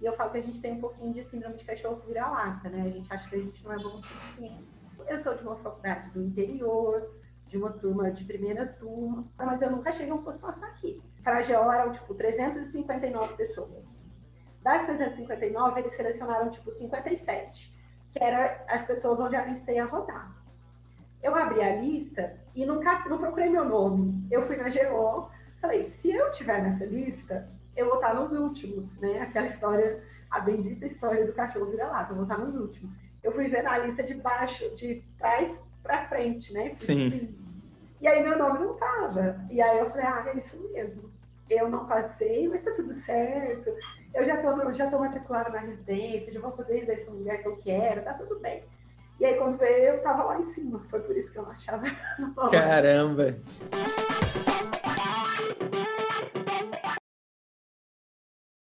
eu falo que a gente tem um pouquinho de síndrome de cachorro vira-lata, né? A gente acha que a gente não é bom o suficiente. Eu sou de uma faculdade do interior, de uma turma de primeira turma, mas eu nunca achei que eu fosse passar aqui. Para a GO eram, 359 pessoas. Das 359, eles selecionaram, 57, que eram as pessoas onde a lista ia rodar. Eu abri a lista e não procurei meu nome. Eu fui na GO, falei, se eu estiver nessa lista, eu vou estar nos últimos, né? Aquela história, a bendita história do cachorro vira-lata, eu vou estar nos últimos. Eu fui ver na lista de baixo, de trás para frente, né? Fui subindo. E aí meu nome não tava. E aí eu falei, é isso mesmo. Eu não passei, mas tá tudo certo. Eu já tô matriculada na residência, já vou fazer residência no lugar que eu quero, tá tudo bem. E aí, quando veio, eu tava lá em cima. Foi por isso que eu não achava. Caramba!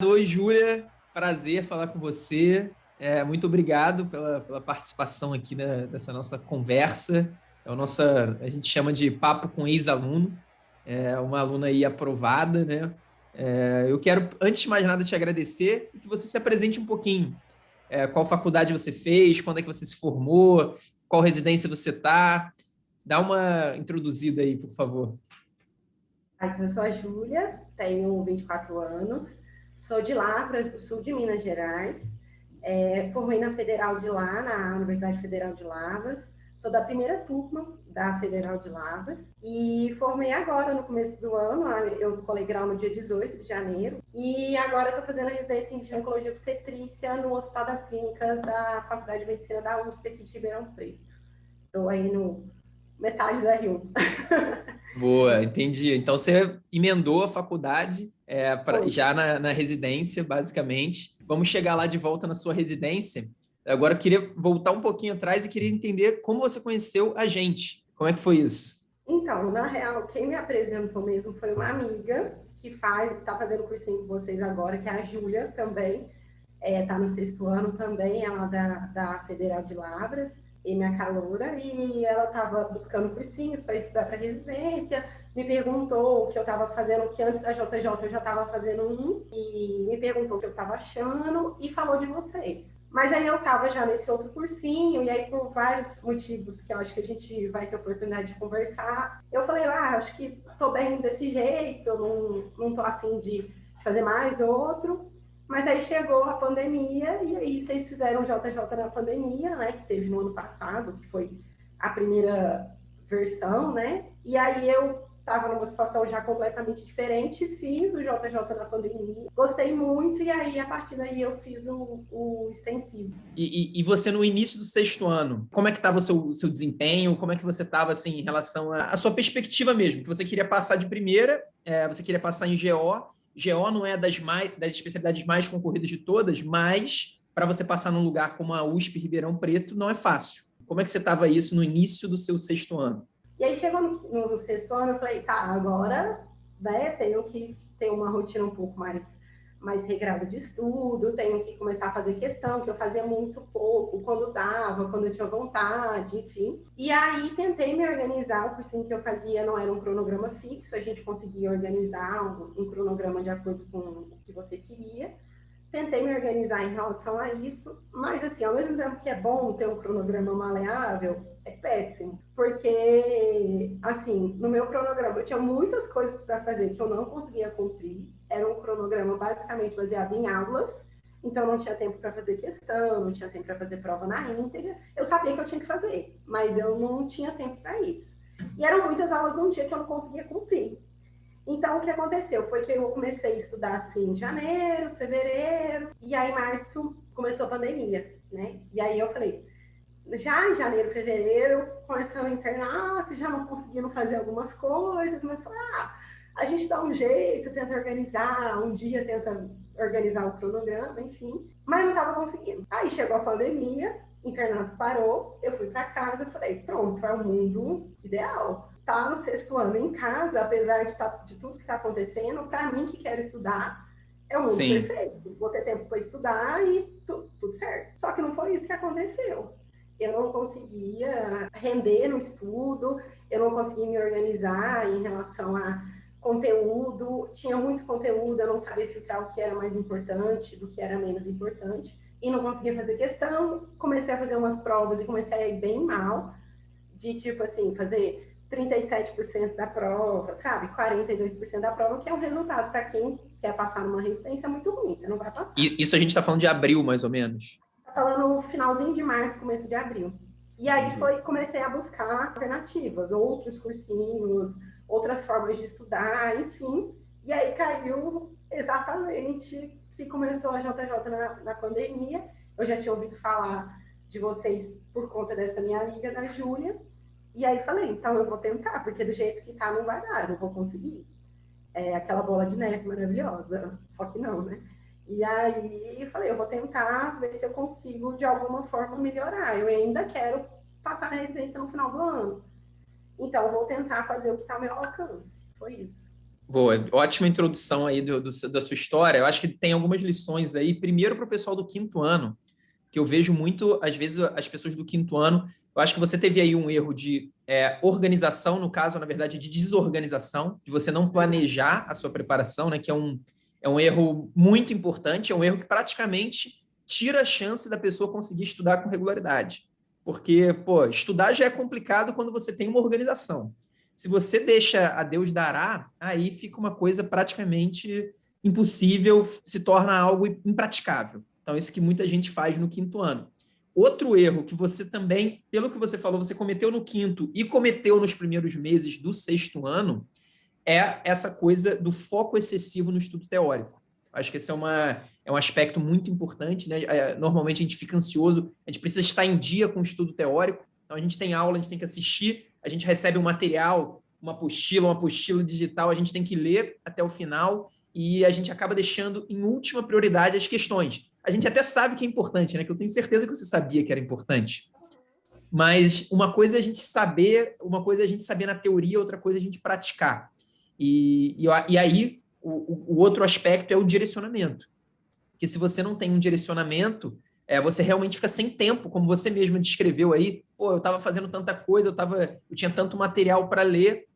Oi, Júlia. Prazer falar com você. Muito obrigado pela participação aqui nessa nossa conversa. A gente chama de papo com ex-aluno. Uma aluna aí aprovada, né? Eu quero, antes de mais nada, te agradecer e que você se apresente um pouquinho. Qual faculdade você fez, quando é que você se formou, qual residência você está. Dá uma introduzida aí, por favor. Então, eu sou a Júlia, tenho 24 anos, sou de Lavras, do sul de Minas Gerais, formei na Federal de lá, na Universidade Federal de Lavras, sou da primeira turma da Federal de Lavras e formei agora, no começo do ano, eu colei grau no dia 18 de janeiro e agora estou fazendo a residência em ginecologia obstetrícia no Hospital das Clínicas da Faculdade de Medicina da USP aqui de Ribeirão Preto. Estou aí no metade da Rio. Boa, entendi. Então você emendou a faculdade já na residência, basicamente. Vamos chegar lá de volta na sua residência. Agora eu queria voltar um pouquinho atrás e queria entender como você conheceu a gente. Como é que foi isso? Então, na real, quem me apresentou mesmo foi uma amiga que está fazendo cursinho com vocês agora, que é a Júlia também. Está no 6º ano também, ela da Federal de Lavras, e minha caloura, e ela estava buscando cursinhos para estudar para residência, me perguntou o que eu estava fazendo, que antes da JJ eu já estava fazendo e me perguntou o que eu estava achando, e falou de vocês. Mas aí eu estava já nesse outro cursinho, e aí por vários motivos que eu acho que a gente vai ter oportunidade de conversar, eu falei, acho que estou bem desse jeito, não estou afim de fazer mais outro. Mas aí chegou a pandemia, e aí vocês fizeram JJ na pandemia, né, que teve no ano passado, que foi a primeira versão, né, e aí eu estava numa situação já completamente diferente, fiz o JJ na pandemia, gostei muito, e aí a partir daí eu fiz o extensivo. E você no início do 6º ano, como é que estava o seu desempenho, como é que você estava assim, em relação à sua perspectiva mesmo, que você queria passar de primeira, você queria passar em GO não é das especialidades mais concorridas de todas, mas para você passar num lugar como a USP Ribeirão Preto não é fácil. Como é que você estava isso no início do seu 6º ano? E aí chegou no 6º ano, eu falei, tá, agora, né, tenho que ter uma rotina um pouco mais regrada de estudo, tenho que começar a fazer questão, que eu fazia muito pouco, quando dava, quando eu tinha vontade, enfim. E aí tentei me organizar, o cursinho que eu fazia não era um cronograma fixo, a gente conseguia organizar um cronograma de acordo com o que você queria. Tentei me organizar em relação a isso, mas assim, ao mesmo tempo que é bom ter um cronograma maleável, é péssimo, porque assim, no meu cronograma eu tinha muitas coisas para fazer que eu não conseguia cumprir, era um cronograma basicamente baseado em aulas, então não tinha tempo para fazer questão, não tinha tempo para fazer prova na íntegra, eu sabia que eu tinha que fazer, mas eu não tinha tempo para isso. E eram muitas aulas num dia que eu não conseguia cumprir. Então, o que aconteceu foi que eu comecei a estudar assim em janeiro, fevereiro, e aí em março começou a pandemia, né? E aí eu falei, já em janeiro, fevereiro, começando o internato, já não conseguindo fazer algumas coisas, mas falei, a gente dá um jeito, tenta organizar, um dia tenta organizar o cronograma, enfim, mas não estava conseguindo. Aí chegou a pandemia, o internato parou, eu fui para casa e falei, pronto, é o mundo ideal. Tá no 6º ano em casa, apesar de tudo que está acontecendo, para mim que quero estudar, é o mundo perfeito. Vou ter tempo para estudar e tudo certo. Só que não foi isso que aconteceu. Eu não conseguia render no estudo, eu não conseguia me organizar em relação a conteúdo, tinha muito conteúdo, eu não sabia filtrar o que era mais importante, do que era menos importante, e não conseguia fazer questão. Comecei a fazer umas provas e comecei a ir bem mal, de tipo assim, fazer 37% da prova, sabe? 42% da prova, que é um resultado para quem quer passar numa residência muito ruim, você não vai passar. E isso a gente está falando de abril, mais ou menos. Tá falando finalzinho de março, começo de abril. E aí comecei a buscar alternativas, outros cursinhos, outras formas de estudar, enfim. E aí caiu exatamente que começou a JJ na pandemia. Eu já tinha ouvido falar de vocês por conta dessa minha amiga da Júlia. E aí falei, então eu vou tentar, porque do jeito que tá não vai dar, eu não vou conseguir. É aquela bola de neve maravilhosa, só que não, né? E aí eu falei, eu vou tentar ver se eu consigo de alguma forma melhorar. Eu ainda quero passar na residência no final do ano. Então, eu vou tentar fazer o que está ao meu alcance. Foi isso. Boa, ótima introdução aí da sua história. Eu acho que tem algumas lições aí. Primeiro, para o pessoal do quinto ano, que eu vejo muito, às vezes, as pessoas do quinto ano. Eu acho que você teve aí um erro de organização, no caso, na verdade, de desorganização, de você não planejar a sua preparação, né? Que é um erro muito importante, é um erro que praticamente tira a chance da pessoa conseguir estudar com regularidade. Porque, pô, estudar já é complicado quando você tem uma organização. Se você deixa a Deus dará, aí fica uma coisa praticamente impossível, se torna algo impraticável. Então, isso que muita gente faz no quinto ano. Outro erro que você também, pelo que você falou, você cometeu no quinto e cometeu nos primeiros meses do sexto ano, é essa coisa do foco excessivo no estudo teórico. Acho que esse é um aspecto muito importante, né? Normalmente a gente fica ansioso, a gente precisa estar em dia com o estudo teórico, então a gente tem aula, a gente tem que assistir, a gente recebe um material, uma apostila digital, a gente tem que ler até o final e a gente acaba deixando em última prioridade as questões. A gente até sabe que é importante, né? Que eu tenho certeza que você sabia que era importante. Mas uma coisa é a gente saber, uma coisa é a gente saber na teoria, outra coisa é a gente praticar. E aí, o outro aspecto é o direcionamento. Porque se você não tem um direcionamento, você realmente fica sem tempo, como você mesmo descreveu aí. Pô, eu estava fazendo tanta coisa, eu tinha tanto material para ler,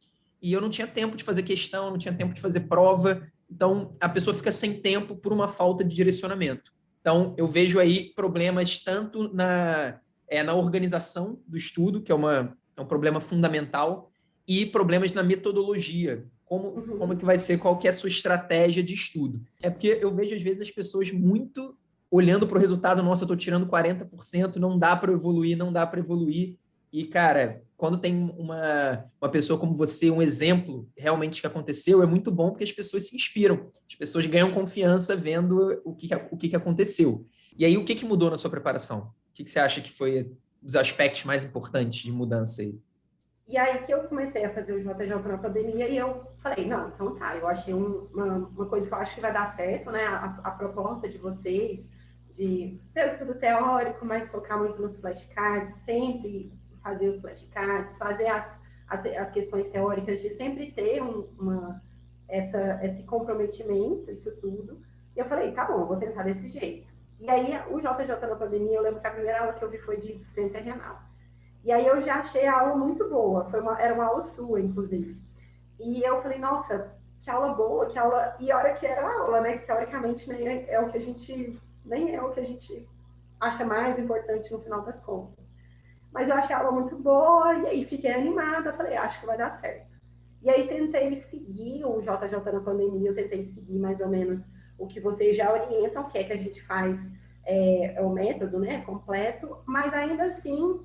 e eu não tinha tempo de fazer questão, não tinha tempo de fazer prova. Então, a pessoa fica sem tempo por uma falta de direcionamento. Então, eu vejo aí problemas tanto na organização do estudo, que é um problema fundamental, e problemas na metodologia. Como é que vai ser, qual que é a sua estratégia de estudo? É porque eu vejo, às vezes, as pessoas muito olhando para o resultado, nossa, eu estou tirando 40%, não dá para evoluir, não dá para evoluir. E, cara, quando tem uma pessoa como você, um exemplo realmente que aconteceu, é muito bom porque as pessoas se inspiram, as pessoas ganham confiança vendo o que aconteceu. E aí, o que mudou na sua preparação? O que você acha que foi os aspectos mais importantes de mudança aí? E aí que eu comecei a fazer o JJ na pandemia e eu falei, não, então tá, eu achei uma coisa que eu acho que vai dar certo, né? A proposta de vocês, de ter o estudo teórico, mas focar muito nos flashcards, sempre fazer os flashcards, fazer as questões teóricas, de sempre ter esse comprometimento, isso tudo. E eu falei, tá bom, eu vou tentar desse jeito. E aí, o JJ na pandemia, eu lembro que a primeira aula que eu vi foi de insuficiência renal. E aí eu já achei a aula muito boa, era uma aula sua, inclusive. E eu falei, nossa, que aula boa, que aula... E a hora que era a aula, né, que teoricamente nem é o que a gente acha mais importante no final das contas. Mas eu achei a aula muito boa, e aí fiquei animada, falei, acho que vai dar certo. E aí tentei seguir o JJ na pandemia, eu tentei seguir mais ou menos o que vocês já orientam, o que é que a gente faz, é o método, né, completo, mas ainda assim,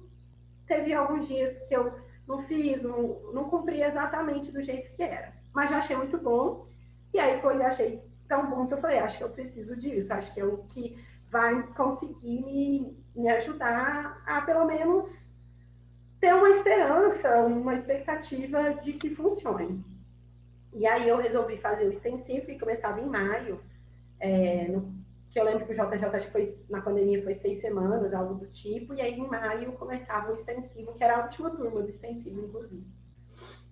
teve alguns dias que eu não fiz, não cumpri exatamente do jeito que era. Mas já achei muito bom, e aí achei tão bom que eu falei, acho que eu preciso disso, acho que é o que vai conseguir me ajudar a, pelo menos, ter uma esperança, uma expectativa de que funcione. E aí eu resolvi fazer o extensivo, que começava em maio, que eu lembro que o JJ, acho que foi, na pandemia foi 6 semanas, algo do tipo, e aí em maio começava o extensivo, que era a última turma do extensivo, inclusive.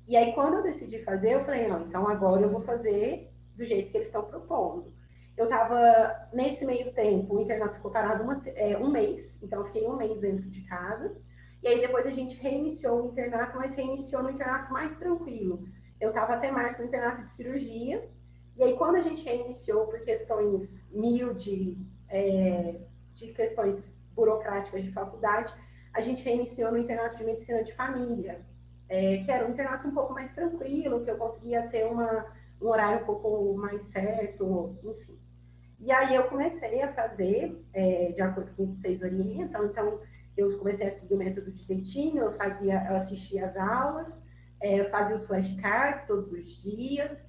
E aí quando eu decidi fazer, eu falei, não, então agora eu vou fazer do jeito que eles estão propondo. Eu estava, nesse meio tempo, o internato ficou parado um mês, então eu fiquei um mês dentro de casa, e aí depois a gente reiniciou o internato, mas reiniciou no internato mais tranquilo. eu estava até março no internato de cirurgia, e aí quando a gente reiniciou por questões de questões burocráticas de faculdade, a gente reiniciou no internato de medicina de família, que era um internato um pouco mais tranquilo, que eu conseguia ter um horário um pouco mais certo, enfim. E aí eu comecei a fazer, de acordo com o que vocês orientam, então eu comecei a seguir o método direitinho, eu assistia às aulas, fazia os flashcards todos os dias,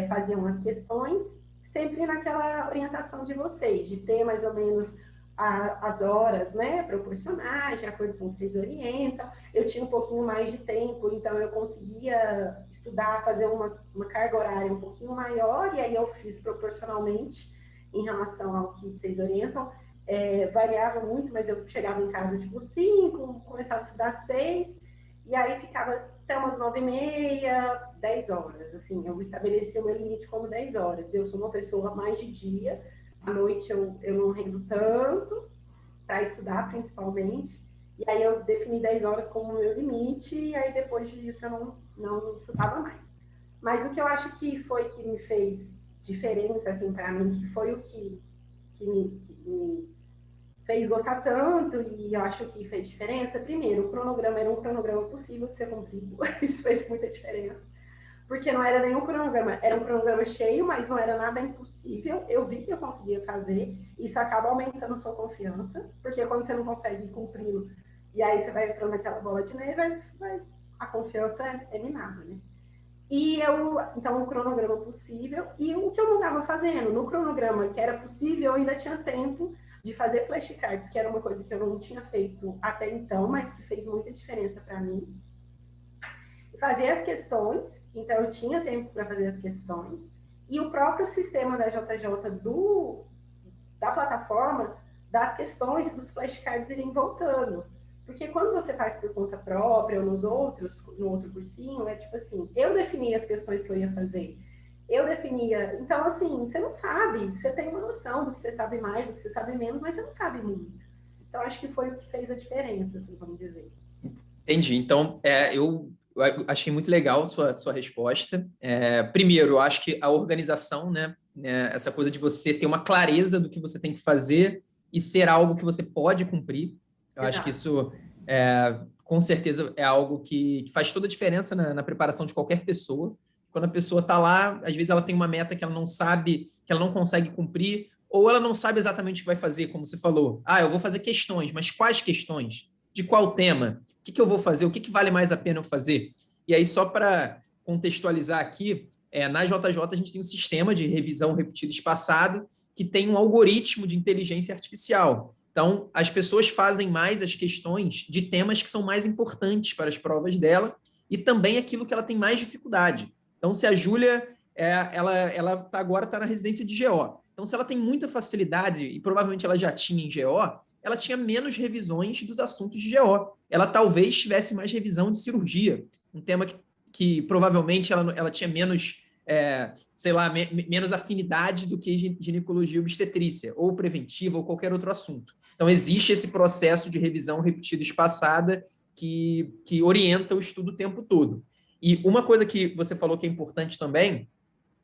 fazia umas questões, sempre naquela orientação de vocês, de ter mais ou menos as horas, né, proporcionais, de acordo com o que vocês orientam. Eu tinha um pouquinho mais de tempo, então eu conseguia estudar, fazer uma carga horária um pouquinho maior, e aí eu fiz proporcionalmente em relação ao que vocês orientam. Variava muito, mas eu chegava em casa tipo 5, começava a estudar 6, e aí ficava até umas 9h30, 10 horas. Assim, eu estabeleci o meu limite como 10 horas. Eu sou uma pessoa mais de dia, à noite eu não rendo tanto, para estudar principalmente, e aí eu defini 10 horas como meu limite, e aí depois disso eu não estudava mais. Mas o que eu acho que foi que me fez diferença, assim, para mim, que foi o que me fez gostar tanto, e eu acho que fez diferença. Primeiro, o cronograma era um cronograma possível de ser cumprido, isso fez muita diferença, porque não era nenhum cronograma, era um cronograma cheio, mas não era nada impossível. Eu vi que eu conseguia fazer, isso acaba aumentando sua confiança, porque quando você não consegue ir cumprindo, e aí você vai entrando naquela bola de neve, a confiança é minada, né? Então, o cronograma possível, e o que eu não estava fazendo, no cronograma que era possível, eu ainda tinha tempo de fazer flashcards, que era uma coisa que eu não tinha feito até então, mas que fez muita diferença para mim. Fazer as questões, então eu tinha tempo para fazer as questões, e o próprio sistema da JJ da plataforma, das questões, dos flashcards irem voltando. Porque quando você faz por conta própria ou no outro cursinho, é tipo assim, eu definia as questões que eu ia fazer. Eu definia. Então, assim, você não sabe, você tem uma noção do que você sabe mais, do que você sabe menos, mas você não sabe muito. Então, acho que foi o que fez a diferença, assim, vamos dizer. Entendi. Então, eu achei muito legal sua resposta. Primeiro, eu acho que a organização, né, essa coisa de você ter uma clareza do que você tem que fazer e ser algo que você pode cumprir, eu acho que Exato. isso, com certeza, é algo que faz toda a diferença na preparação de qualquer pessoa. Quando a pessoa está lá, às vezes ela tem uma meta que ela não sabe, que ela não consegue cumprir, ou ela não sabe exatamente o que vai fazer, como você falou. Eu vou fazer questões, mas quais questões? De qual tema? O que eu vou fazer? O que vale mais a pena eu fazer? E aí, só para contextualizar aqui, na JJ a gente tem um sistema de revisão repetido espaçado que tem um algoritmo de inteligência artificial. Então, as pessoas fazem mais as questões de temas que são mais importantes para as provas dela e também aquilo que ela tem mais dificuldade. Então, se a Júlia, ela agora está na residência de GO. Então, se ela tem muita facilidade, e provavelmente ela já tinha em GO, ela tinha menos revisões dos assuntos de GO. Ela talvez tivesse mais revisão de cirurgia, um tema que provavelmente ela tinha menos, menos afinidade do que ginecologia e obstetrícia, ou preventiva, ou qualquer outro assunto. Então, existe esse processo de revisão repetida espaçada que orienta o estudo o tempo todo. E uma coisa que você falou que é importante também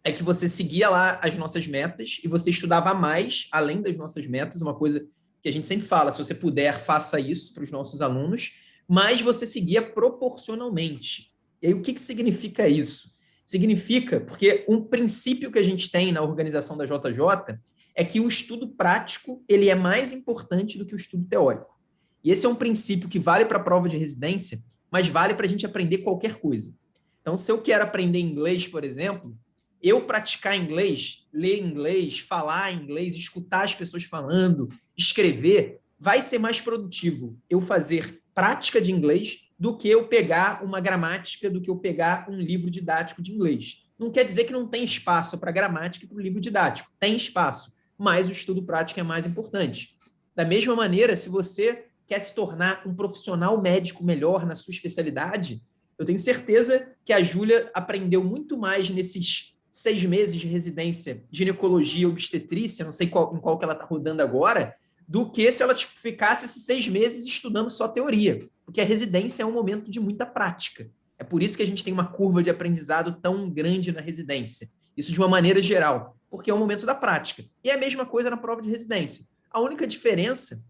é que você seguia lá as nossas metas e você estudava mais, além das nossas metas, uma coisa que a gente sempre fala, se você puder, faça isso para os nossos alunos, mas você seguia proporcionalmente. E aí, o que significa isso? Significa, porque um princípio que a gente tem na organização da JJ é que o estudo prático ele é mais importante do que o estudo teórico. E esse é um princípio que vale para a prova de residência, mas vale para a gente aprender qualquer coisa. Então, se eu quero aprender inglês, por exemplo, eu praticar inglês, ler inglês, falar inglês, escutar as pessoas falando, escrever, vai ser mais produtivo eu fazer prática de inglês do que eu pegar uma gramática, do que eu pegar um livro didático de inglês. Não quer dizer que não tem espaço para gramática e para o livro didático. Tem espaço, mas o estudo prático é mais importante. Da mesma maneira, se você quer se tornar um profissional médico melhor na sua especialidade, eu tenho certeza que a Júlia aprendeu muito mais nesses 6 meses de residência, ginecologia, obstetrícia, não sei em qual que ela está rodando agora, do que se ela ficasse esses 6 meses estudando só teoria, porque a residência é um momento de muita prática. É por isso que a gente tem uma curva de aprendizado tão grande na residência. Isso de uma maneira geral, porque é o momento da prática. E é a mesma coisa na prova de residência. A única diferença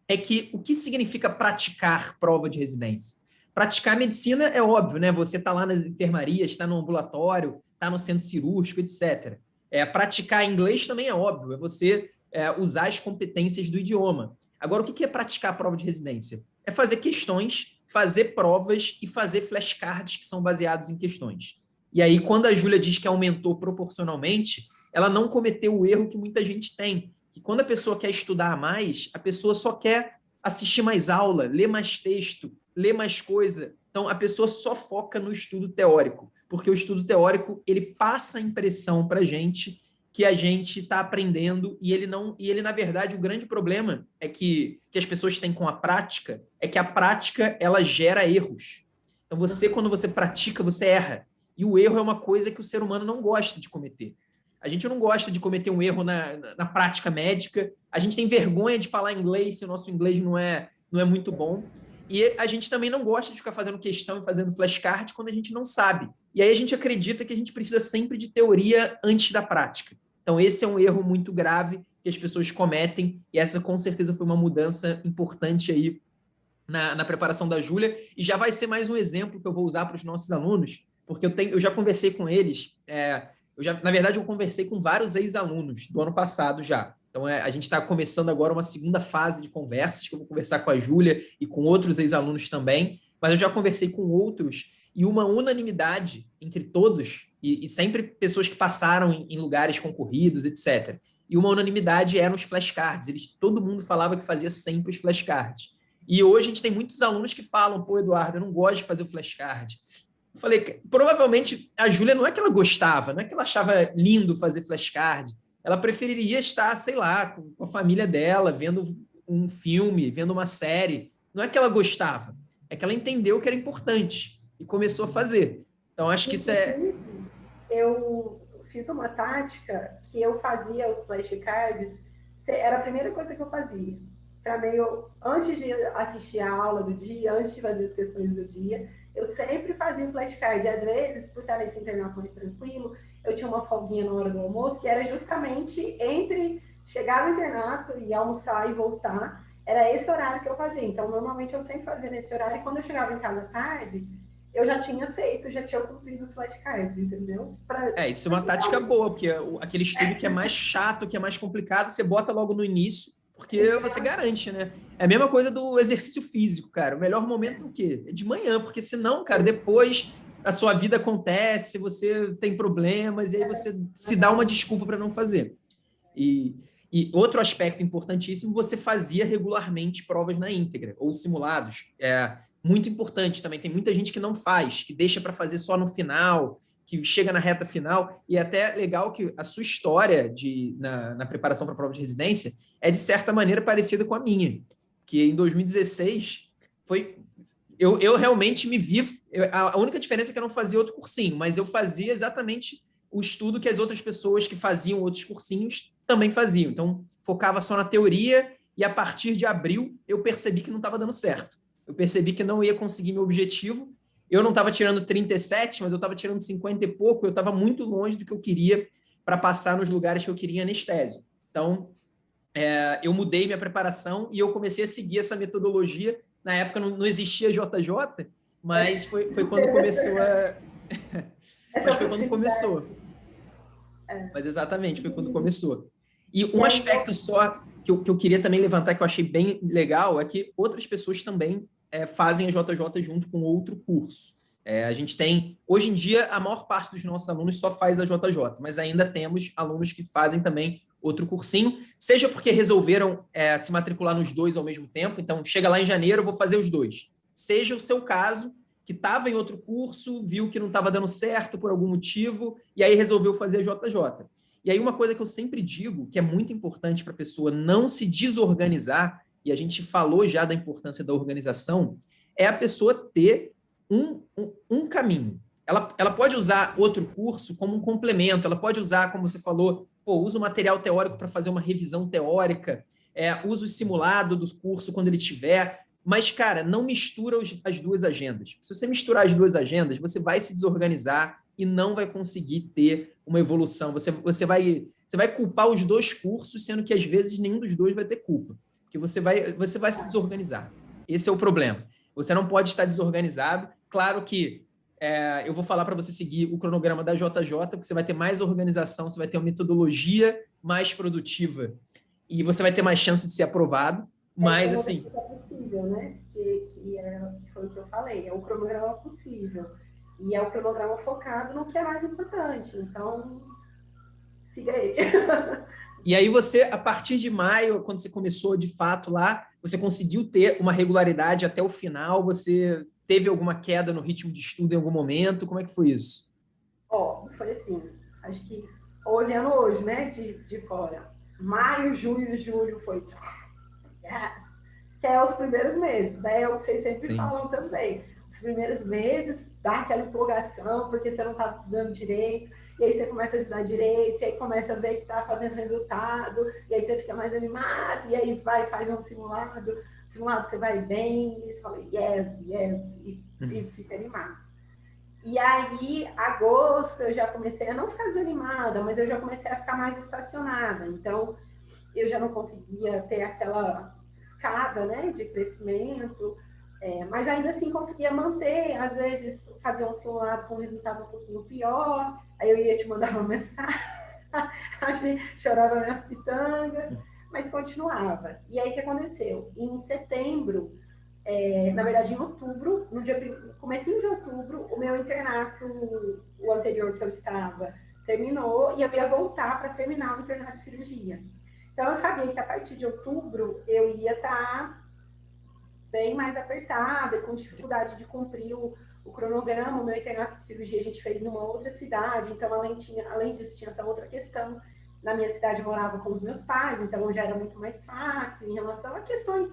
é que o que significa praticar prova de residência? Praticar medicina é óbvio, né? Você está lá nas enfermarias, está no ambulatório, está no centro cirúrgico, etc. Praticar inglês também é óbvio, é você usar as competências do idioma. Agora, o que é praticar a prova de residência? É fazer questões, fazer provas e fazer flashcards que são baseados em questões. E aí, quando a Júlia diz que aumentou proporcionalmente, ela não cometeu o erro que muita gente tem, que quando a pessoa quer estudar mais, a pessoa só quer assistir mais aula, ler mais texto, ler mais coisa. Então, a pessoa só foca no estudo teórico, porque o estudo teórico, ele passa a impressão para a gente que a gente está aprendendo e ele não, e ele, na verdade, o grande problema é que as pessoas têm com a prática, é que a prática, ela gera erros. Então, quando você pratica, você erra. E o erro é uma coisa que o ser humano não gosta de cometer. A gente não gosta de cometer um erro na prática médica. A gente tem vergonha de falar inglês se o nosso inglês não é muito bom. E a gente também não gosta de ficar fazendo questão e fazendo flashcard quando a gente não sabe. E aí a gente acredita que a gente precisa sempre de teoria antes da prática. Então, esse é um erro muito grave que as pessoas cometem. E essa, com certeza, foi uma mudança importante aí na preparação da Júlia. E já vai ser mais um exemplo que eu vou usar para os nossos alunos, porque eu já conversei com eles. Na verdade, eu conversei com vários ex-alunos do ano passado já. Então, a gente está começando agora uma segunda fase de conversas, que eu vou conversar com a Júlia e com outros ex-alunos também, mas eu já conversei com outros, e uma unanimidade entre todos, e sempre pessoas que passaram em lugares concorridos, etc. E uma unanimidade eram os flashcards. Todo mundo falava que fazia sempre os flashcards. E hoje a gente tem muitos alunos que falam, pô, Eduardo, eu não gosto de fazer o flashcard. Eu falei, provavelmente a Júlia não é que ela gostava, não é que ela achava lindo fazer flashcard. Ela preferiria estar, sei lá, com a família dela, vendo um filme, vendo uma série. Não é que ela gostava, é que ela entendeu que era importante e começou a fazer. Então, acho que isso é... Eu fiz uma tática que eu fazia os flashcards, era a primeira coisa que eu fazia. Para meio, antes de assistir a aula do dia, antes de fazer as questões do dia, eu sempre fazia um flashcard. Às vezes, por estar nesse internato mais tranquilo, eu tinha uma folguinha na hora do almoço, e era justamente entre chegar no internato e almoçar e voltar, era esse horário que eu fazia. Então, normalmente, eu sempre fazia nesse horário, e quando eu chegava em casa tarde, eu já tinha feito, já tinha cumprido os flashcards, entendeu? Isso é uma tática boa, porque aquele estudo que é mais chato, que é mais complicado, você bota logo no início, porque você garante, né? É a mesma coisa do exercício físico, cara. O melhor momento é o quê? É de manhã, porque senão, cara, depois a sua vida acontece, você tem problemas, e aí você se dá uma desculpa para não fazer. E outro aspecto importantíssimo, você fazia regularmente provas na íntegra, ou simulados. É muito importante também. Tem muita gente que não faz, que deixa para fazer só no final, que chega na reta final, e é até legal que a sua história na preparação para a prova de residência é, de certa maneira, parecida com a minha, que em 2016 eu realmente me vi... A única diferença é que eu não fazia outro cursinho, mas eu fazia exatamente o estudo que as outras pessoas que faziam outros cursinhos também faziam. Então, focava só na teoria, e a partir de abril eu percebi que não estava dando certo. Eu percebi que não ia conseguir meu objetivo. Eu não estava tirando 37, mas eu estava tirando 50 e pouco. Eu estava muito longe do que eu queria para passar nos lugares que eu queria anestésio. Então, eu mudei minha preparação e eu comecei a seguir essa metodologia. Na época não existia JJ, mas foi quando começou a... Mas foi quando começou. Mas exatamente, foi quando começou. E um aspecto só que eu queria também levantar, que eu achei bem legal, é que outras pessoas também fazem a JJ junto com outro curso. A gente tem, hoje em dia, a maior parte dos nossos alunos só faz a JJ, mas ainda temos alunos que fazem também outro cursinho, seja porque resolveram se matricular nos dois ao mesmo tempo, então chega lá em janeiro, eu vou fazer os dois. Seja o seu caso, que estava em outro curso, viu que não estava dando certo por algum motivo, e aí resolveu fazer a JJ. E aí uma coisa que eu sempre digo, que é muito importante para a pessoa não se desorganizar, e a gente falou já da importância da organização, é a pessoa ter um caminho. Ela pode usar outro curso como um complemento, ela pode usar, como você falou, usa o material teórico para fazer uma revisão teórica, usa o simulado do curso quando ele tiver, Mas, cara, não mistura as duas agendas. Se você misturar as duas agendas, você vai se desorganizar e não vai conseguir ter uma evolução. Você vai culpar os dois cursos, sendo que, às vezes, nenhum dos dois vai ter culpa. Porque você vai se desorganizar. Esse é o problema. Você não pode estar desorganizado. Claro que eu vou falar para você seguir o cronograma da JJ, porque você vai ter mais organização, você vai ter uma metodologia mais produtiva e você vai ter mais chance de ser aprovado. Mas, assim... É possível, né? Que foi o que eu falei. É o cronograma possível. E é o cronograma focado no que é mais importante. Então, siga ele. E aí você, a partir de maio, quando você começou de fato lá, você conseguiu ter uma regularidade até o final? Você teve alguma queda no ritmo de estudo em algum momento? Como é que foi isso? Foi assim, acho que olhando hoje, né, de fora, maio, junho, julho foi yes, que é os primeiros meses, né? É o que vocês sempre falam também. Os primeiros meses dá aquela empolgação, porque você não estava estudando direito, e aí você começa a estudar direito, e aí começa a ver que está fazendo resultado, e aí você fica mais animado, e aí vai faz um simulado você vai bem, e você fala yes, e fica animado. E aí, agosto, eu já comecei a não ficar desanimada, mas eu já comecei a ficar mais estacionada. Então, eu já não conseguia ter aquela escada, né, de crescimento, mas ainda assim conseguia manter. Às vezes, fazer um simulado com um resultado um pouquinho pior, aí eu ia te mandar uma mensagem, chorava minhas pitangas, mas continuava. E aí, o que aconteceu? Em setembro, na verdade, em outubro, no comecinho de outubro, o meu internato, o anterior que eu estava, terminou e eu ia voltar para terminar o internato de cirurgia. Então, eu sabia que a partir de outubro eu ia estar bem mais apertada e com dificuldade de cumprir o cronograma. O meu internato de cirurgia a gente fez numa outra cidade, então, além disso, tinha essa outra questão. Na minha cidade, eu morava com os meus pais, então já era muito mais fácil em relação a questões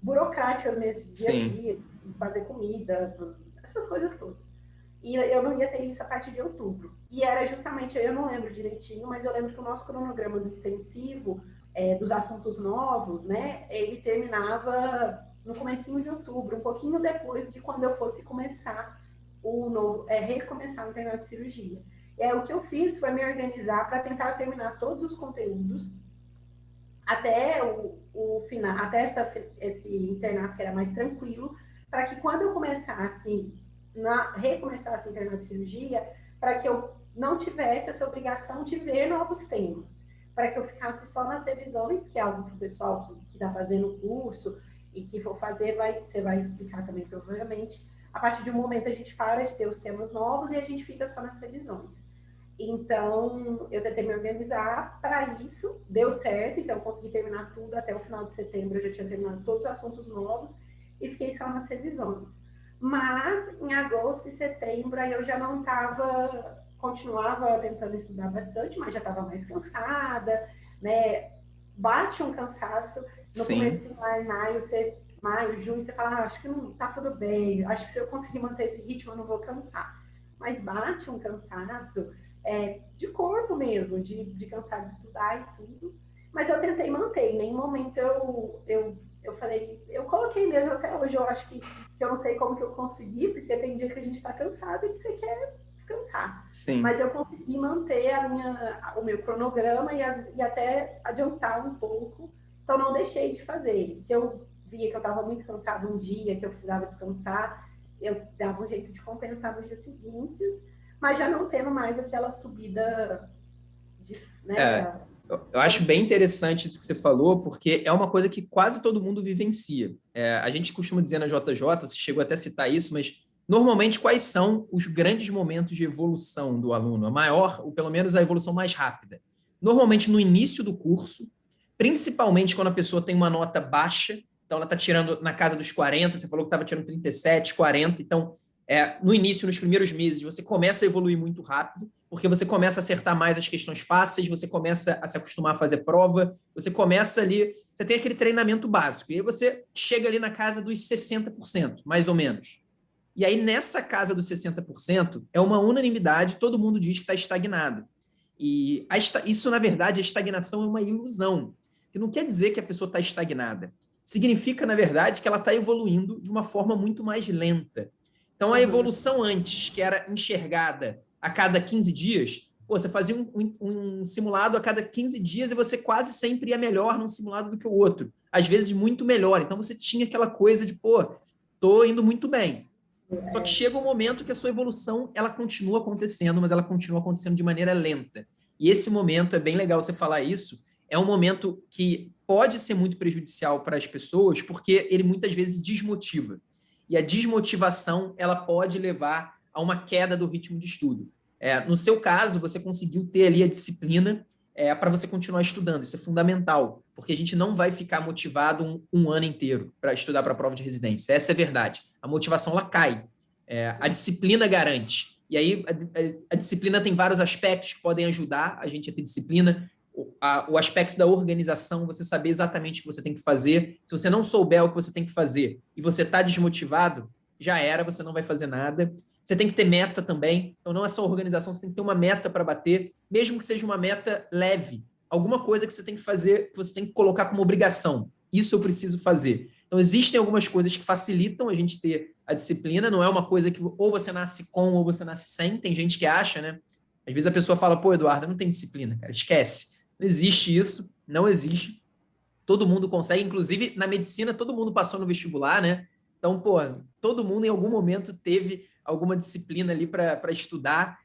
burocráticas mesmo, de dia a dia, fazer comida, essas coisas todas. E eu não ia ter isso a partir de outubro. E era justamente, eu não lembro direitinho, mas eu lembro que o nosso cronograma do extensivo, dos assuntos novos, né, ele terminava no comecinho de outubro, um pouquinho depois de quando eu fosse começar recomeçar o internato de cirurgia. E o que eu fiz foi me organizar para tentar terminar todos os conteúdos até o final, até esse internato que era mais tranquilo, para que quando eu recomeçasse o internato de cirurgia, para que eu não tivesse essa obrigação de ver novos temas, para que eu ficasse só nas revisões, que é algo para o pessoal que está fazendo o curso e que for fazer, você vai explicar também, provavelmente. A partir de um momento, a gente para de ter os temas novos e a gente fica só nas revisões. Então, eu tentei me organizar para isso, deu certo, então eu consegui terminar tudo até o final de setembro, eu já tinha terminado todos os assuntos novos e fiquei só nas revisões. Mas, em agosto e setembro, aí eu já não estava, continuava tentando estudar bastante, mas já estava mais cansada, né? Bate um cansaço, no começo de maio, junho, você fala, acho que não tá tudo bem, acho que se eu conseguir manter esse ritmo, eu não vou cansar. Mas bate um cansaço, de corpo mesmo, de cansar de estudar e tudo. Mas eu tentei manter, em nenhum momento eu falei, eu coloquei mesmo até hoje, eu acho que eu não sei como que eu consegui, porque tem dia que a gente está cansado e que você quer descansar. Sim. Mas eu consegui manter o meu cronograma e até adiantar um pouco, então não deixei de fazer. Se eu via que eu estava muito cansada um dia, que eu precisava descansar, eu dava um jeito de compensar nos dias seguintes, mas já não tendo mais aquela subida né? Eu acho bem interessante isso que você falou, porque é uma coisa que quase todo mundo vivencia. A gente costuma dizer na JJ, você chegou até a citar isso, mas normalmente quais são os grandes momentos de evolução do aluno? A maior, ou pelo menos a evolução mais rápida. Normalmente no início do curso, principalmente quando a pessoa tem uma nota baixa, então ela está tirando na casa dos 40, você falou que estava tirando 37, 40, então no início, nos primeiros meses, você começa a evoluir muito rápido, porque você começa a acertar mais as questões fáceis, você começa a se acostumar a fazer prova, você começa ali, você tem aquele treinamento básico, e aí você chega ali na casa dos 60%, mais ou menos. E aí, nessa casa dos 60%, é uma unanimidade, todo mundo diz que está estagnado. E isso, na verdade, a estagnação é uma ilusão, que não quer dizer que a pessoa está estagnada. significa, na verdade, que ela está evoluindo de uma forma muito mais lenta. Então, a evolução antes, que era enxergada a cada 15 dias, pô, você fazia um simulado a cada 15 dias e você quase sempre ia melhor num simulado do que o outro. Às vezes, muito melhor. Então, você tinha aquela coisa de, pô, tô indo muito bem. Só que chega um momento que a sua evolução, ela continua acontecendo, mas ela continua acontecendo de maneira lenta. E esse momento, é bem legal você falar isso, é um momento que pode ser muito prejudicial para as pessoas, porque ele muitas vezes desmotiva. E a desmotivação, ela pode levar a uma queda do ritmo de estudo. No seu caso, você conseguiu ter ali a disciplina para você continuar estudando. Isso é fundamental, porque a gente não vai ficar motivado um ano inteiro para estudar para a prova de residência. Essa é a verdade. A motivação, ela cai. A disciplina garante. E aí, a disciplina tem vários aspectos que podem ajudar a gente a ter disciplina. O aspecto da organização, você saber exatamente o que você tem que fazer. Se você não souber o que você tem que fazer e você está desmotivado, já era, você não vai fazer nada. Você tem que ter meta também. Então, não é só organização, você tem que ter uma meta para bater, mesmo que seja uma meta leve. Alguma coisa que você tem que fazer, que você tem que colocar como obrigação. Isso eu preciso fazer. Então, existem algumas coisas que facilitam a gente ter a disciplina. Não é uma coisa que ou você nasce com ou você nasce sem. Tem gente que acha, né? Às vezes a pessoa fala, pô, Eduardo, não tem disciplina, cara. Esquece. Não existe isso. Não existe. Todo mundo consegue. Inclusive, na medicina, todo mundo passou no vestibular, né? Então, pô, todo mundo em algum momento teve alguma disciplina ali para estudar,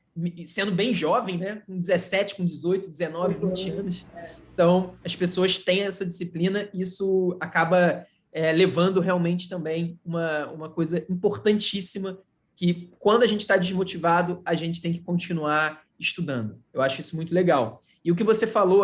sendo bem jovem, né? Com 17, com 18, 19, 20 anos. Então, as pessoas têm essa disciplina e isso acaba levando realmente também uma coisa importantíssima que, quando a gente está desmotivado, a gente tem que continuar estudando. Eu acho isso muito legal. E o que você falou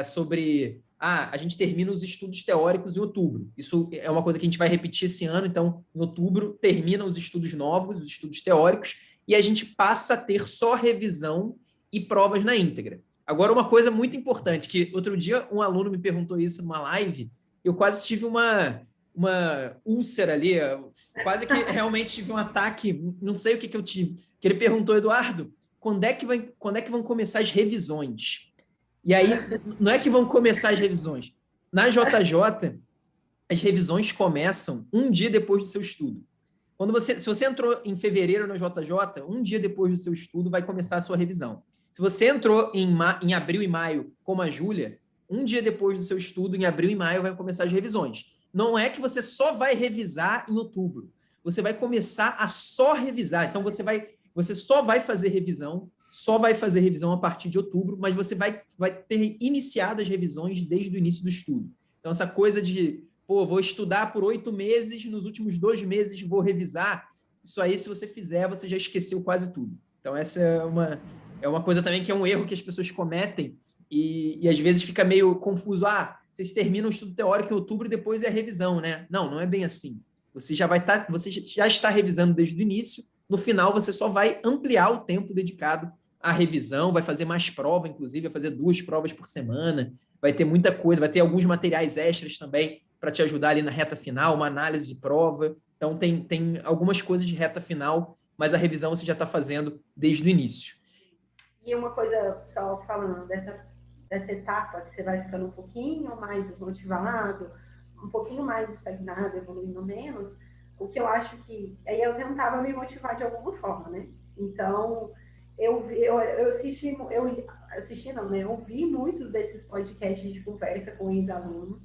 sobre a gente termina os estudos teóricos em outubro. Isso é uma coisa que a gente vai repetir esse ano. Então, em outubro, terminam os estudos novos, os estudos teóricos, e a gente passa a ter só revisão e provas na íntegra. Agora, uma coisa muito importante, que outro dia um aluno me perguntou isso numa live, eu quase tive uma úlcera ali, quase que realmente tive um ataque, não sei o que eu tive, que ele perguntou, Eduardo, quando é que vão começar as revisões? E aí, não é que vão começar as revisões. Na JJ, as revisões começam um dia depois do seu estudo. Se você entrou em fevereiro na JJ, um dia depois do seu estudo vai começar a sua revisão. Se você entrou em abril e maio, como a Júlia, um dia depois do seu estudo, em abril e maio, vai começar as revisões. Não é que você só vai revisar em outubro. Você vai começar a só revisar. Então, você só vai fazer revisão a partir de outubro, mas você vai ter iniciado as revisões desde o início do estudo. Então, essa coisa de, pô, vou estudar por 8 meses, nos últimos 2 meses vou revisar, isso aí, se você fizer, você já esqueceu quase tudo. Então, essa é uma coisa também que é um erro que as pessoas cometem e às vezes fica meio confuso. Vocês terminam o estudo teórico em outubro e depois é a revisão, né? Não é bem assim. Você já está revisando desde o início, no final você só vai ampliar o tempo dedicado à revisão, vai fazer mais prova, inclusive, vai fazer 2 provas por semana, vai ter muita coisa, vai ter alguns materiais extras também para te ajudar ali na reta final, uma análise de prova. Então, tem algumas coisas de reta final, mas a revisão você já está fazendo desde o início. E uma coisa, só falando dessa etapa que você vai ficando um pouquinho mais desmotivado, um pouquinho mais estagnado, evoluindo menos, o que eu acho que... Aí eu tentava me motivar de alguma forma, né? Então, eu vi muitos desses podcasts de conversa com ex-aluno,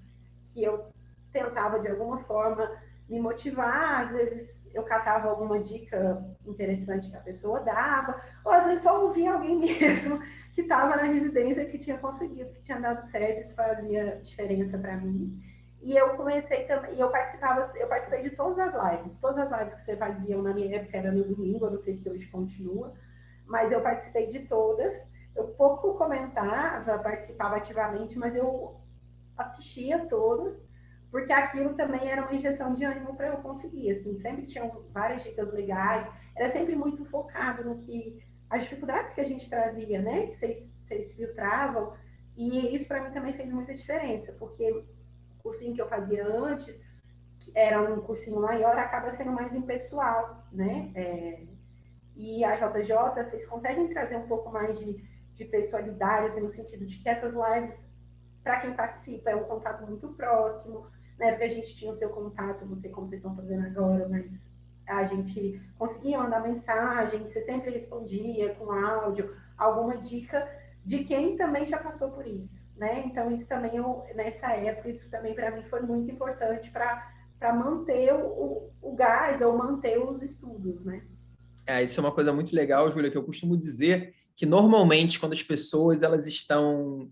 que eu tentava, de alguma forma, me motivar. Às vezes eu catava alguma dica interessante que a pessoa dava, ou às vezes só ouvia alguém mesmo que estava na residência, que tinha conseguido, que tinha dado certo, isso fazia diferença para mim. E eu comecei também, eu participei de todas as lives que você fazia na minha época era no domingo, eu não sei se hoje continua, mas eu participei de todas. Eu pouco comentava, participava ativamente, mas eu assistia todas, porque aquilo também era uma injeção de ânimo para eu conseguir, assim, sempre tinham várias dicas legais, era sempre muito focado no que, as dificuldades que a gente trazia, né, que vocês filtravam, e isso para mim também fez muita diferença, porque o cursinho que eu fazia antes, era um cursinho maior, acaba sendo mais impessoal, né, e a JJ, vocês conseguem trazer um pouco mais de pessoalidade, assim, no sentido de que essas lives, para quem participa, é um contato muito próximo, Na época a gente tinha o seu contato, não sei como vocês estão fazendo agora, mas a gente conseguia mandar mensagem, você sempre respondia com áudio, alguma dica de quem também já passou por isso, né? Então, isso também, nessa época, isso também para mim foi muito importante para manter o gás ou manter os estudos, né? Isso é uma coisa muito legal, Júlia, que eu costumo dizer que normalmente quando as pessoas elas estão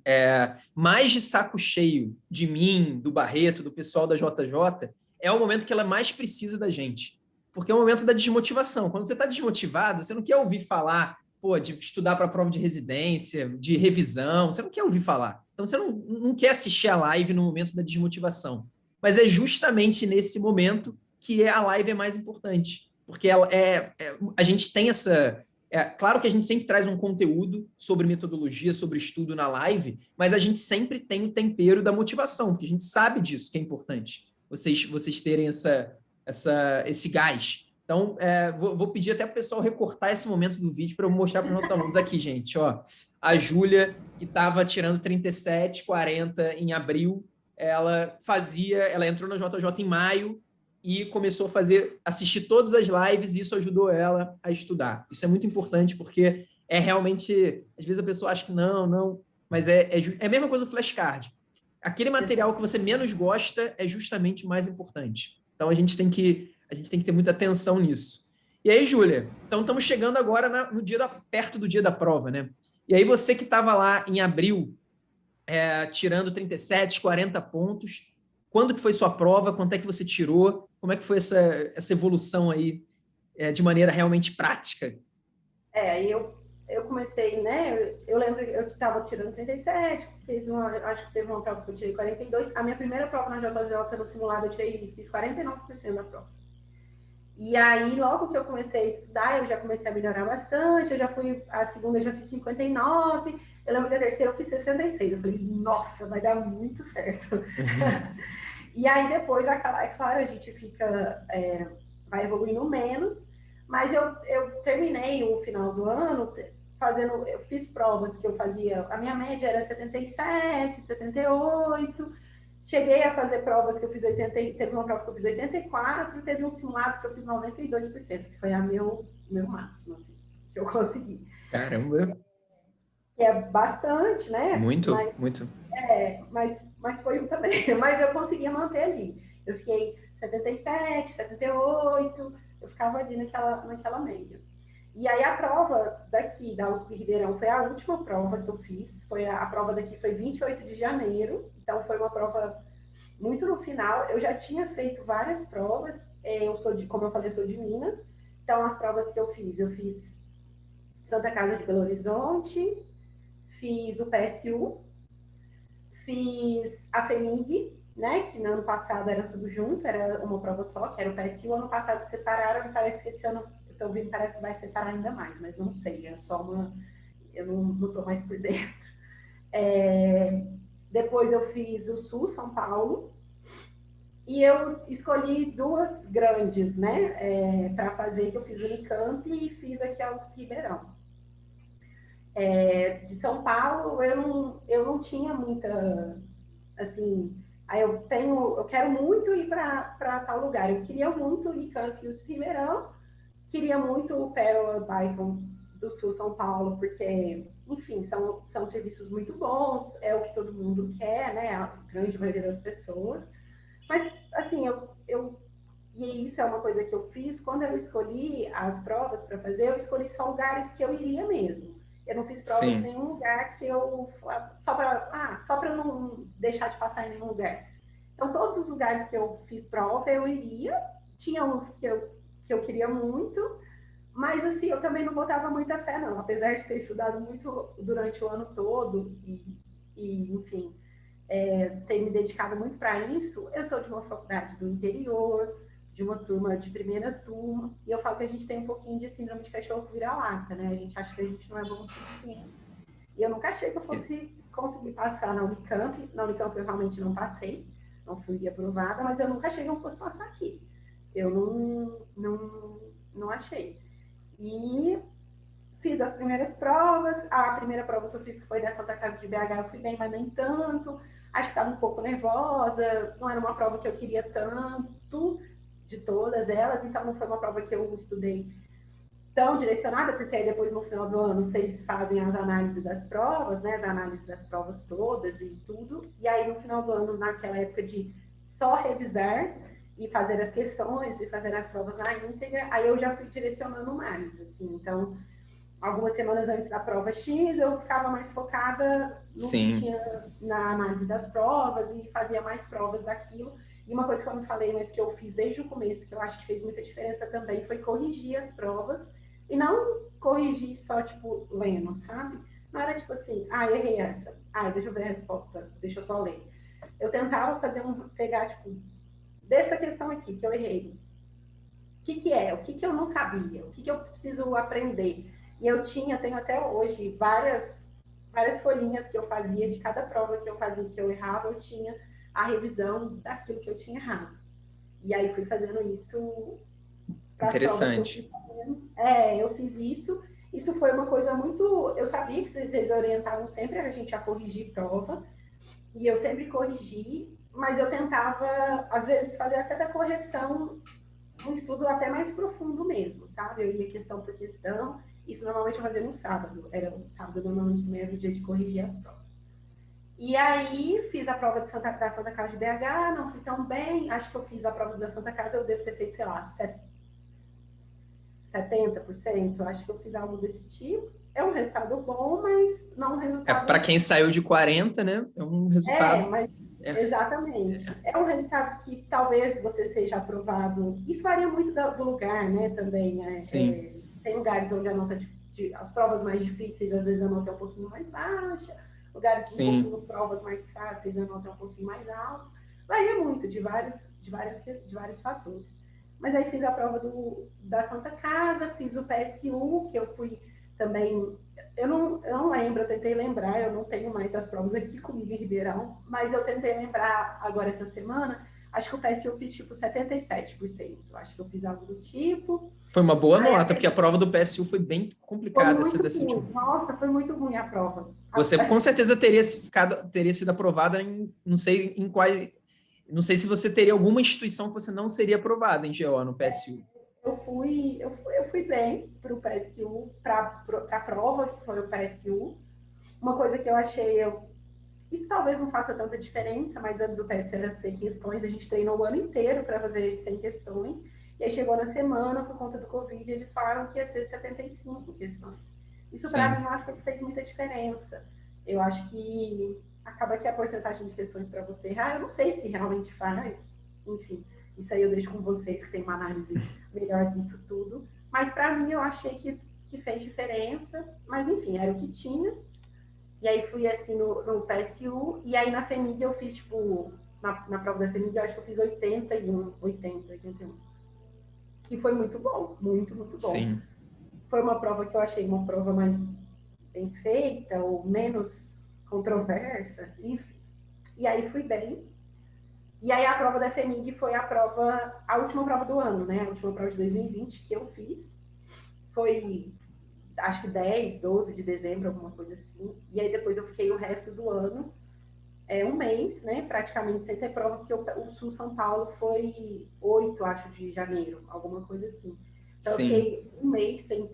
mais de saco cheio de mim, do Barreto, do pessoal da JJ, é o momento que ela mais precisa da gente. Porque é o momento da desmotivação. Quando você está desmotivado, você não quer ouvir falar, pô, de estudar para a prova de residência, de revisão, você não quer ouvir falar. Então você não quer assistir a live no momento da desmotivação. Mas é justamente nesse momento que a live é mais importante. Porque a gente tem essa. Claro que a gente sempre traz um conteúdo sobre metodologia, sobre estudo na live, mas a gente sempre tem o tempero da motivação, porque a gente sabe disso, que é importante, vocês terem esse gás. Então, vou pedir até para o pessoal recortar esse momento do vídeo para eu mostrar para os nossos alunos aqui, gente. Ó, a Júlia, que estava tirando 37, 40 em abril, ela entrou na JJ em maio, e começou a assistir todas as lives, e isso ajudou ela a estudar. Isso é muito importante, porque realmente, às vezes a pessoa acha que não, mas é a mesma coisa do flashcard. Aquele material que você menos gosta é justamente o mais importante. Então a gente tem que ter muita atenção nisso. E aí, Júlia, então estamos chegando agora perto do dia da prova, né? E aí você que estava lá em abril, tirando 37, 40 pontos, quando que foi sua prova? Quanto é que você tirou? Como é que foi essa evolução aí de maneira realmente prática? Eu comecei, né? Eu lembro que eu estava tirando 37, acho que teve uma prova que eu tirei 42. A minha primeira prova na JJ no simulado fiz 49% da prova. E aí, logo que eu comecei a estudar, eu já comecei a melhorar bastante. A segunda eu já fiz 59. Eu lembro que a terceira eu fiz 66. Eu falei, nossa, vai dar muito certo. E aí depois, é claro, a gente vai evoluindo menos, mas eu terminei o final do ano eu fiz provas que eu fazia, a minha média era 77, 78, cheguei a fazer provas que eu fiz 80, teve uma prova que eu fiz 84, teve um simulado que eu fiz 92%, que foi meu máximo, assim, que eu consegui. Caramba! Que é bastante, né? Muito, muito. Mas foi um também. Mas eu conseguia manter ali. Eu fiquei 77, 78, eu ficava ali naquela média. E aí a prova daqui, da USP Ribeirão, foi a última prova que eu fiz. A prova daqui foi 28 de janeiro, então foi uma prova muito no final. Eu já tinha feito várias provas, como eu falei, eu sou de Minas, então as provas que eu fiz Santa Casa de Belo Horizonte, fiz o PSU, fiz a FEMIG, né, que no ano passado era tudo junto, era uma prova só, que era o PSU. Ano passado separaram, e parece que esse ano, eu tô ouvindo, parece que vai separar ainda mais, mas não sei, é só eu não tô mais por dentro. Depois eu fiz o Sul, São Paulo, e eu escolhi duas grandes, né, para fazer, que eu fiz o Unicamp e fiz aqui a USP Ribeirão. De São Paulo, eu não tinha muita, assim, eu quero muito ir para tal lugar. Eu queria muito o Unicamp e USP Ribeirão, queria muito o Pérola Byton do Sul São Paulo, porque, enfim, são serviços muito bons, é o que todo mundo quer, né, a grande maioria das pessoas. Mas, assim, e isso é uma coisa que eu fiz, quando eu escolhi as provas para fazer, eu escolhi só lugares que eu iria mesmo. Eu não fiz prova em nenhum lugar que eu só para não deixar de passar em nenhum lugar. Então, todos os lugares que eu fiz prova, eu iria. Tinha uns que eu queria muito, mas assim, eu também não botava muita fé, não. Apesar de ter estudado muito durante o ano todo enfim, ter me dedicado muito para isso, eu sou de uma faculdade do interior, de uma turma de primeira turma, e eu falo que a gente tem um pouquinho de síndrome de cachorro vira-lata, né? A gente acha que a gente não é bom o suficiente. E eu nunca achei que eu fosse conseguir passar na Unicamp. Na Unicamp eu realmente não passei, não fui aprovada, mas eu nunca achei que eu fosse passar aqui. Eu não achei. E fiz as primeiras provas. A primeira prova que eu fiz, que foi da Santa Casa de BH, eu fui bem, mas nem tanto. acho que estava um pouco nervosa, não era uma prova que eu queria tanto de todas elas, então não foi uma prova que eu estudei tão direcionada, porque aí depois no final do ano vocês fazem as análises das provas, né, as análises das provas todas e tudo, e aí no final do ano, naquela época de só revisar e fazer as questões e fazer as provas na íntegra, aí eu já fui direcionando mais, assim, então algumas semanas antes da prova X, eu ficava mais focada no que Sim, tinha na análise das provas e fazia mais provas daquilo. E uma coisa que eu não falei, mas que eu fiz desde o começo, que eu acho que fez muita diferença também, foi corrigir as provas. E não corrigir só, tipo, lendo, sabe? Não era tipo assim, errei essa. Deixa eu ver a resposta, deixa eu só ler. Eu tentava pegar, tipo, dessa questão aqui que eu errei. O que é? O que eu não sabia? O que eu preciso aprender? E eu tenho até hoje várias folhinhas que eu fazia de cada prova que eu fazia, que eu errava, eu tinha a revisão daquilo que eu tinha errado. E aí fui fazendo isso para as provas que eu fui interessante. fazendo. Eu fiz isso. Isso foi uma coisa muito. Eu sabia que vocês orientavam sempre a gente a corrigir prova, e eu sempre corrigi, mas eu tentava, às vezes, fazer até da correção um estudo até mais profundo mesmo, sabe? Eu ia questão por questão. Isso normalmente eu fazia no sábado. Era um sábado, normalmente também era o dia de corrigir as provas. E aí, fiz a prova da Santa Casa de BH, não fui tão bem. Acho que eu fiz a prova da Santa Casa, eu devo ter feito, sei lá, 70%. Acho que eu fiz algo desse tipo. É um resultado bom, mas não um Para resultado. quem saiu de 40, né? É um resultado. Mas É, exatamente. É um resultado que talvez você seja aprovado. Isso varia muito do lugar, né? Também. sim, Tem lugares onde a nota as provas mais difíceis, às vezes a nota é um pouquinho mais baixa. Lugares um sim, pouquinho provas mais fáceis, a nota é um pouquinho mais alta. Varia muito de vários fatores. Mas aí fiz a prova da Santa Casa, fiz o PSU, que eu fui também. Eu não lembro, eu tentei lembrar, eu não tenho mais as provas aqui comigo em Ribeirão, mas eu tentei lembrar agora essa semana. Acho que o PSU eu fiz tipo 77%. Acho que eu fiz algo do tipo. foi uma boa Aí nota, porque a prova do PSU foi bem foi complicada essa muito dessa última. ruim. Nossa, foi muito ruim a prova. Você com Assim, certeza teria sido aprovada em, não sei em quais, não sei se você teria alguma instituição que você não seria aprovada em GO no PSU. eu fui bem para o PSU, para a prova que foi o PSU. Uma coisa que eu achei, isso talvez não faça tanta diferença, mas antes o PSU era 100 questões, a gente treinou o ano inteiro para fazer 100 questões, e aí chegou na semana, por conta do Covid, eles falaram que ia ser 75 questões. Isso para mim Sim, eu acho que fez muita diferença. Eu acho que acaba que a porcentagem de questões para você errar, eu não sei se realmente faz, enfim, isso aí eu deixo com vocês que tem uma análise melhor disso tudo, mas para mim eu achei que fez diferença, mas enfim, era o que tinha. E aí fui assim no PSU, e aí na FEMIG eu fiz, tipo, na prova da FEMIG eu acho que eu fiz 81, que foi muito bom, muito, muito bom. sim, Foi uma prova que eu achei uma prova mais bem feita, ou menos controversa, enfim. E aí fui bem. E aí a prova da FEMIG foi a última prova do ano, né? A última prova de 2020 que eu fiz. Foi acho que 10, 12 de dezembro, alguma coisa assim. E aí depois eu fiquei o resto do ano, um mês, né, praticamente sem ter prova, porque o Sul São Paulo foi 8, acho, de janeiro, alguma coisa assim. Então eu sim, fiquei um mês sem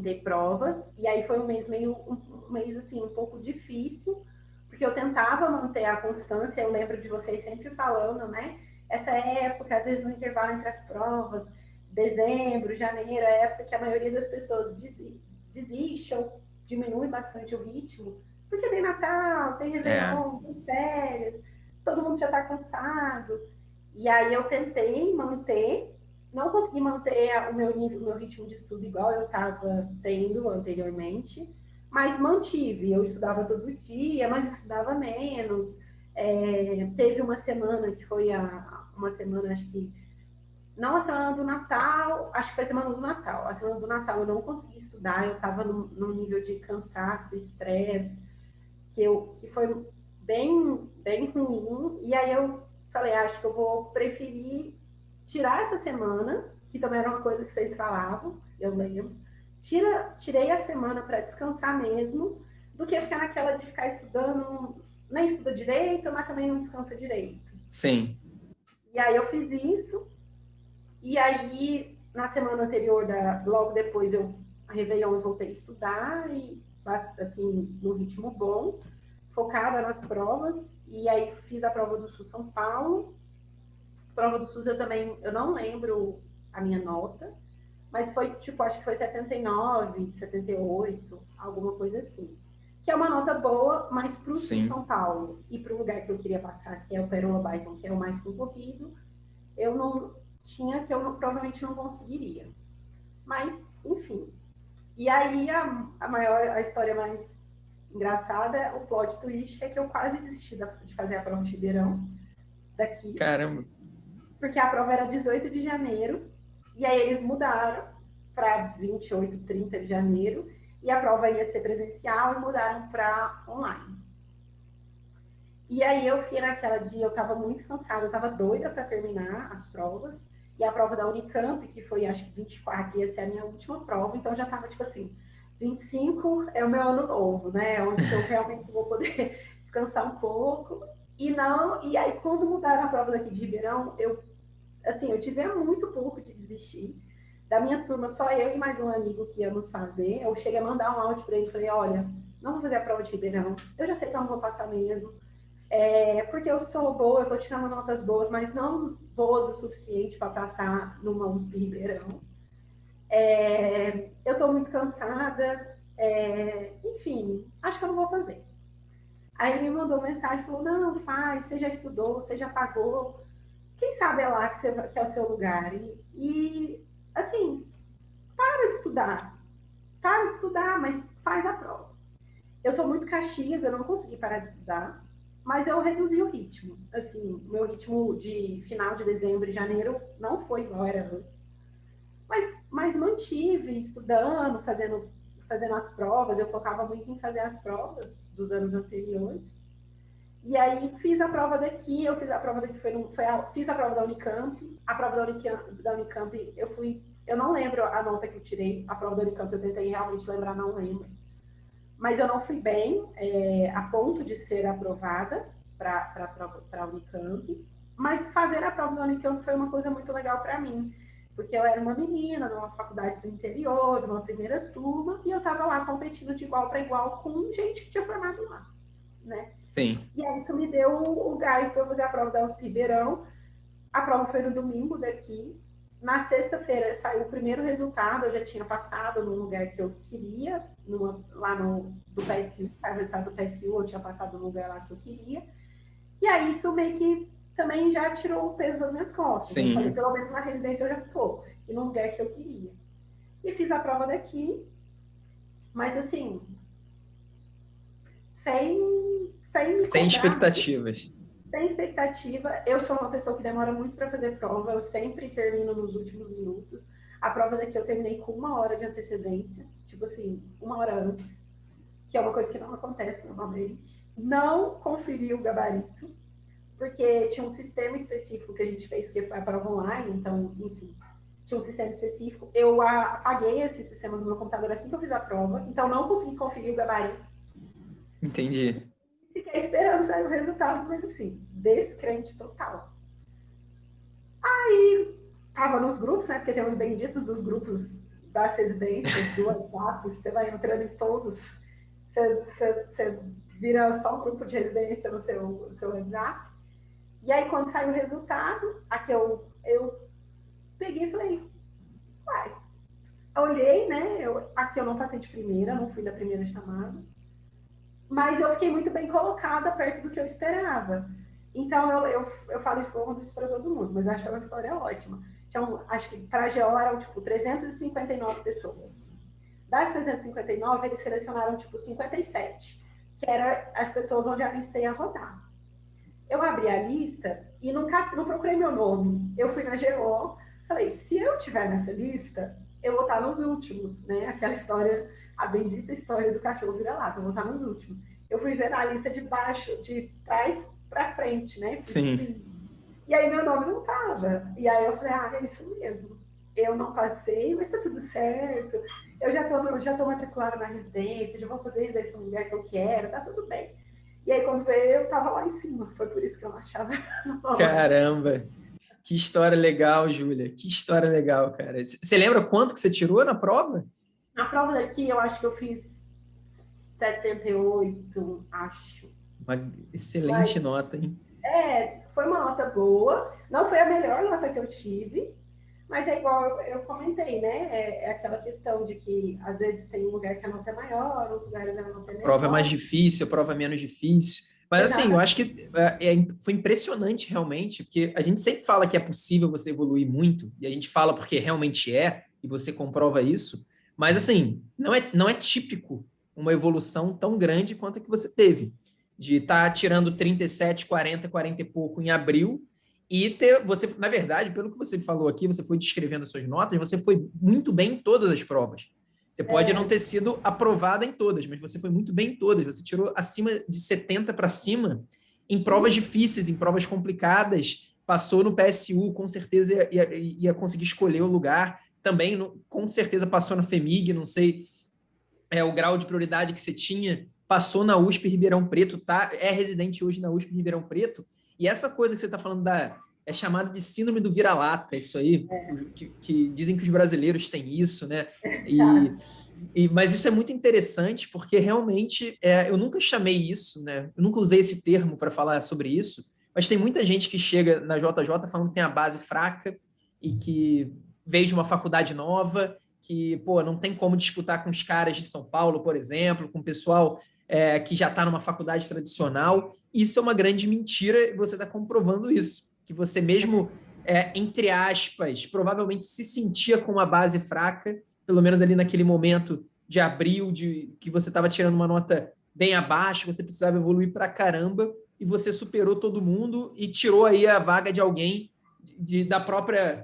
ter provas, e aí foi um mês um mês assim, um pouco difícil, porque eu tentava manter a constância, eu lembro de vocês sempre falando, né? Essa época, às vezes no intervalo entre as provas, dezembro, janeiro, é a época que a maioria das pessoas desiste ou diminui bastante o ritmo, porque tem Natal, tem é, Réveillon, tem férias, todo mundo já está cansado. E aí eu tentei manter, não consegui manter o meu nível, o meu ritmo de estudo igual eu estava tendo anteriormente, mas mantive. Eu estudava todo dia, mas estudava menos. Teve uma semana que foi uma semana, acho que não a semana do Natal, acho que foi a semana do Natal. A semana do Natal eu não consegui estudar, eu estava num nível de cansaço, estresse, que foi bem ruim. E aí eu falei, acho que eu vou preferir tirar essa semana, que também era uma coisa que vocês falavam, eu lembro. Tirei a semana para descansar mesmo, do que ficar naquela de ficar estudando nem estuda direito, mas também não descansa direito. Sim. E aí eu fiz isso, e aí na semana anterior, logo depois, a Réveillon, eu voltei a estudar, e assim, no ritmo bom, focada nas provas, e aí fiz a prova do Sul São Paulo. Prova do SUS eu não lembro a minha nota, mas foi, tipo, acho que foi 79, 78, alguma coisa assim. Que é uma nota boa, mas para o Sul São Paulo e para o lugar que eu queria passar, que é o Pérola Byton, que é o mais concorrido, eu não tinha, que eu provavelmente não conseguiria. Mas, enfim. E aí, a história mais engraçada, o plot twist, é que eu quase desisti de fazer a prova de Ribeirão daqui. Caramba. Porque a prova era 18 de janeiro, e aí eles mudaram para 28, 30 de janeiro, e a prova ia ser presencial e mudaram para online. E aí eu fiquei naquela dia, eu estava muito cansada, eu estava doida para terminar as provas, e a prova da Unicamp, que foi acho que 24, ia ser a minha última prova, então já estava tipo assim, 25 é o meu ano novo, né? Onde eu realmente vou poder descansar um pouco. E aí quando mudaram a prova daqui de Ribeirão, eu tive muito pouco de desistir. Da minha turma, só eu e mais um amigo que íamos fazer. Eu cheguei a mandar um áudio para ele e falei, olha, não vou fazer a prova de Ribeirão. Eu já sei que eu não vou passar mesmo. Porque eu sou boa, eu estou tirando notas boas, mas não boas o suficiente para passar numa USP Ribeirão. Eu estou muito cansada. Enfim, acho que eu não vou fazer. Aí ele me mandou mensagem, falou, não, faz, você já estudou, você já pagou. Quem sabe é lá que é o seu lugar. Assim, para de estudar, mas faz a prova. Eu sou muito caxias, eu não consegui parar de estudar, mas eu reduzi o ritmo. Assim, o meu ritmo de final de dezembro e janeiro não foi igual era antes. Mas mantive estudando, fazendo as provas. Eu focava muito em fazer as provas dos anos anteriores. E aí fiz a prova daqui, fiz a prova da Unicamp. A prova da Unicamp, eu não lembro a nota que eu tirei. A prova da Unicamp eu tentei realmente lembrar, não lembro. Mas eu não fui bem a ponto de ser aprovada para a Unicamp. Mas fazer a prova da Unicamp foi uma coisa muito legal para mim. Porque eu era uma menina numa faculdade do interior, numa primeira turma, e eu estava lá competindo de igual para igual com gente que tinha formado lá, né? Sim. E aí isso me deu o gás para eu fazer a prova da USP Ribeirão. A prova foi no domingo daqui. Na sexta-feira saiu o primeiro resultado, eu já tinha passado no lugar que eu queria, lá do PSU, o resultado do PSU, eu tinha passado no lugar lá que eu queria. E aí isso meio que também já tirou o peso das minhas costas. Sim. Eu falei, pelo menos na residência eu já estou, e no lugar que eu queria. E fiz a prova daqui, mas assim, sem expectativas. Sem expectativa. Eu sou uma pessoa que demora muito para fazer prova, eu sempre termino nos últimos minutos. A prova daqui eu terminei com 1 hora de antecedência, tipo assim, 1 hora antes, que é uma coisa que não acontece normalmente. Não conferi o gabarito, porque tinha um sistema específico que a gente fez, que foi a prova online, então, enfim, tinha um sistema específico. Eu apaguei esse sistema no meu computador assim que eu fiz a prova, então não consegui conferir o gabarito. Entendi. Fiquei esperando sair o resultado, mas assim, descrente total. Aí, tava nos grupos, né? Porque tem os benditos dos grupos das residências, do WhatsApp, você vai entrando em todos, você vira só um grupo de residência no seu WhatsApp. E aí, quando saiu o resultado, aqui eu peguei e falei, uai, olhei, né? Aqui eu não passei de primeira, não fui da primeira chamada. Mas eu fiquei muito bem colocada perto do que eu esperava. Então, eu falo isso para todo mundo, mas eu acho uma história ótima. Então, acho que para a GO eram, tipo, 359 pessoas. Das 359, eles selecionaram, tipo, 57, que eram as pessoas onde a lista ia rodar. Eu abri a lista e não procurei meu nome. Eu fui na GO, falei, se eu tiver nessa lista, eu vou estar nos últimos, né? Aquela história, a bendita história do cachorro vira-lata, eu vou estar nos últimos. Eu fui ver na lista de baixo, de trás para frente, né? Sim. E aí meu nome não tava. E aí eu falei, é isso mesmo. Eu não passei, mas tá tudo certo. Eu já tô matriculada na residência, já vou fazer residência no lugar que eu quero, tá tudo bem. E aí, quando veio, eu tava lá em cima. Foi por isso que eu não achava. Caramba! Que história legal, Júlia. Que história legal, cara. Você lembra quanto que você tirou na prova? Na prova daqui, eu acho que eu fiz 78, acho. Uma excelente Mas, nota, hein? foi uma nota boa. Não foi a melhor nota que eu tive, mas é igual eu comentei, né? É aquela questão de que às vezes tem um lugar que a nota é maior, outros lugares a nota é A prova é mais menor. difícil, a prova é menos difícil. Mas assim, eu acho Exatamente. que foi impressionante realmente, porque a gente sempre fala que é possível você evoluir muito, e a gente fala porque realmente é, e você comprova isso, mas assim, não é típico uma evolução tão grande quanto a que você teve, de estar tirando 37, 40, 40 e pouco em abril, e você, na verdade, pelo que você falou aqui, você foi descrevendo as suas notas, você foi muito bem em todas as provas. Você pode não ter sido aprovada em todas, mas você foi muito bem em todas. Você tirou acima de 70 para cima em provas difíceis, em provas complicadas. Passou no PSU, com certeza ia conseguir escolher o lugar. Também, com certeza, passou na FEMIG, não sei o grau de prioridade que você tinha. Passou na USP Ribeirão Preto, tá? É residente hoje na USP Ribeirão Preto. E essa coisa que você está falando é chamada de síndrome do vira-lata, isso aí, que dizem que os brasileiros têm isso, né? E, mas isso é muito interessante porque realmente eu nunca chamei isso, né? Eu nunca usei esse termo para falar sobre isso, mas tem muita gente que chega na JJ falando que tem a base fraca e que veio de uma faculdade nova, que pô, não tem como disputar com os caras de São Paulo, por exemplo, com o pessoal que já está numa faculdade tradicional. Isso é uma grande mentira e você está comprovando isso, que você mesmo, entre aspas, provavelmente se sentia com uma base fraca, pelo menos ali naquele momento de abril, que você estava tirando uma nota bem abaixo, você precisava evoluir para caramba, e você superou todo mundo e tirou aí a vaga de alguém da própria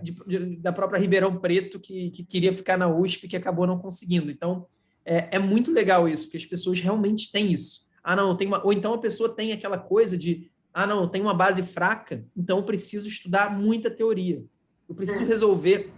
Ribeirão Preto que queria ficar na USP que acabou não conseguindo. Então, é muito legal isso, porque as pessoas realmente têm isso. Ah, não, ou então a pessoa tem aquela coisa de, ah, não, tem uma base fraca, então eu preciso estudar muita teoria. Eu preciso resolver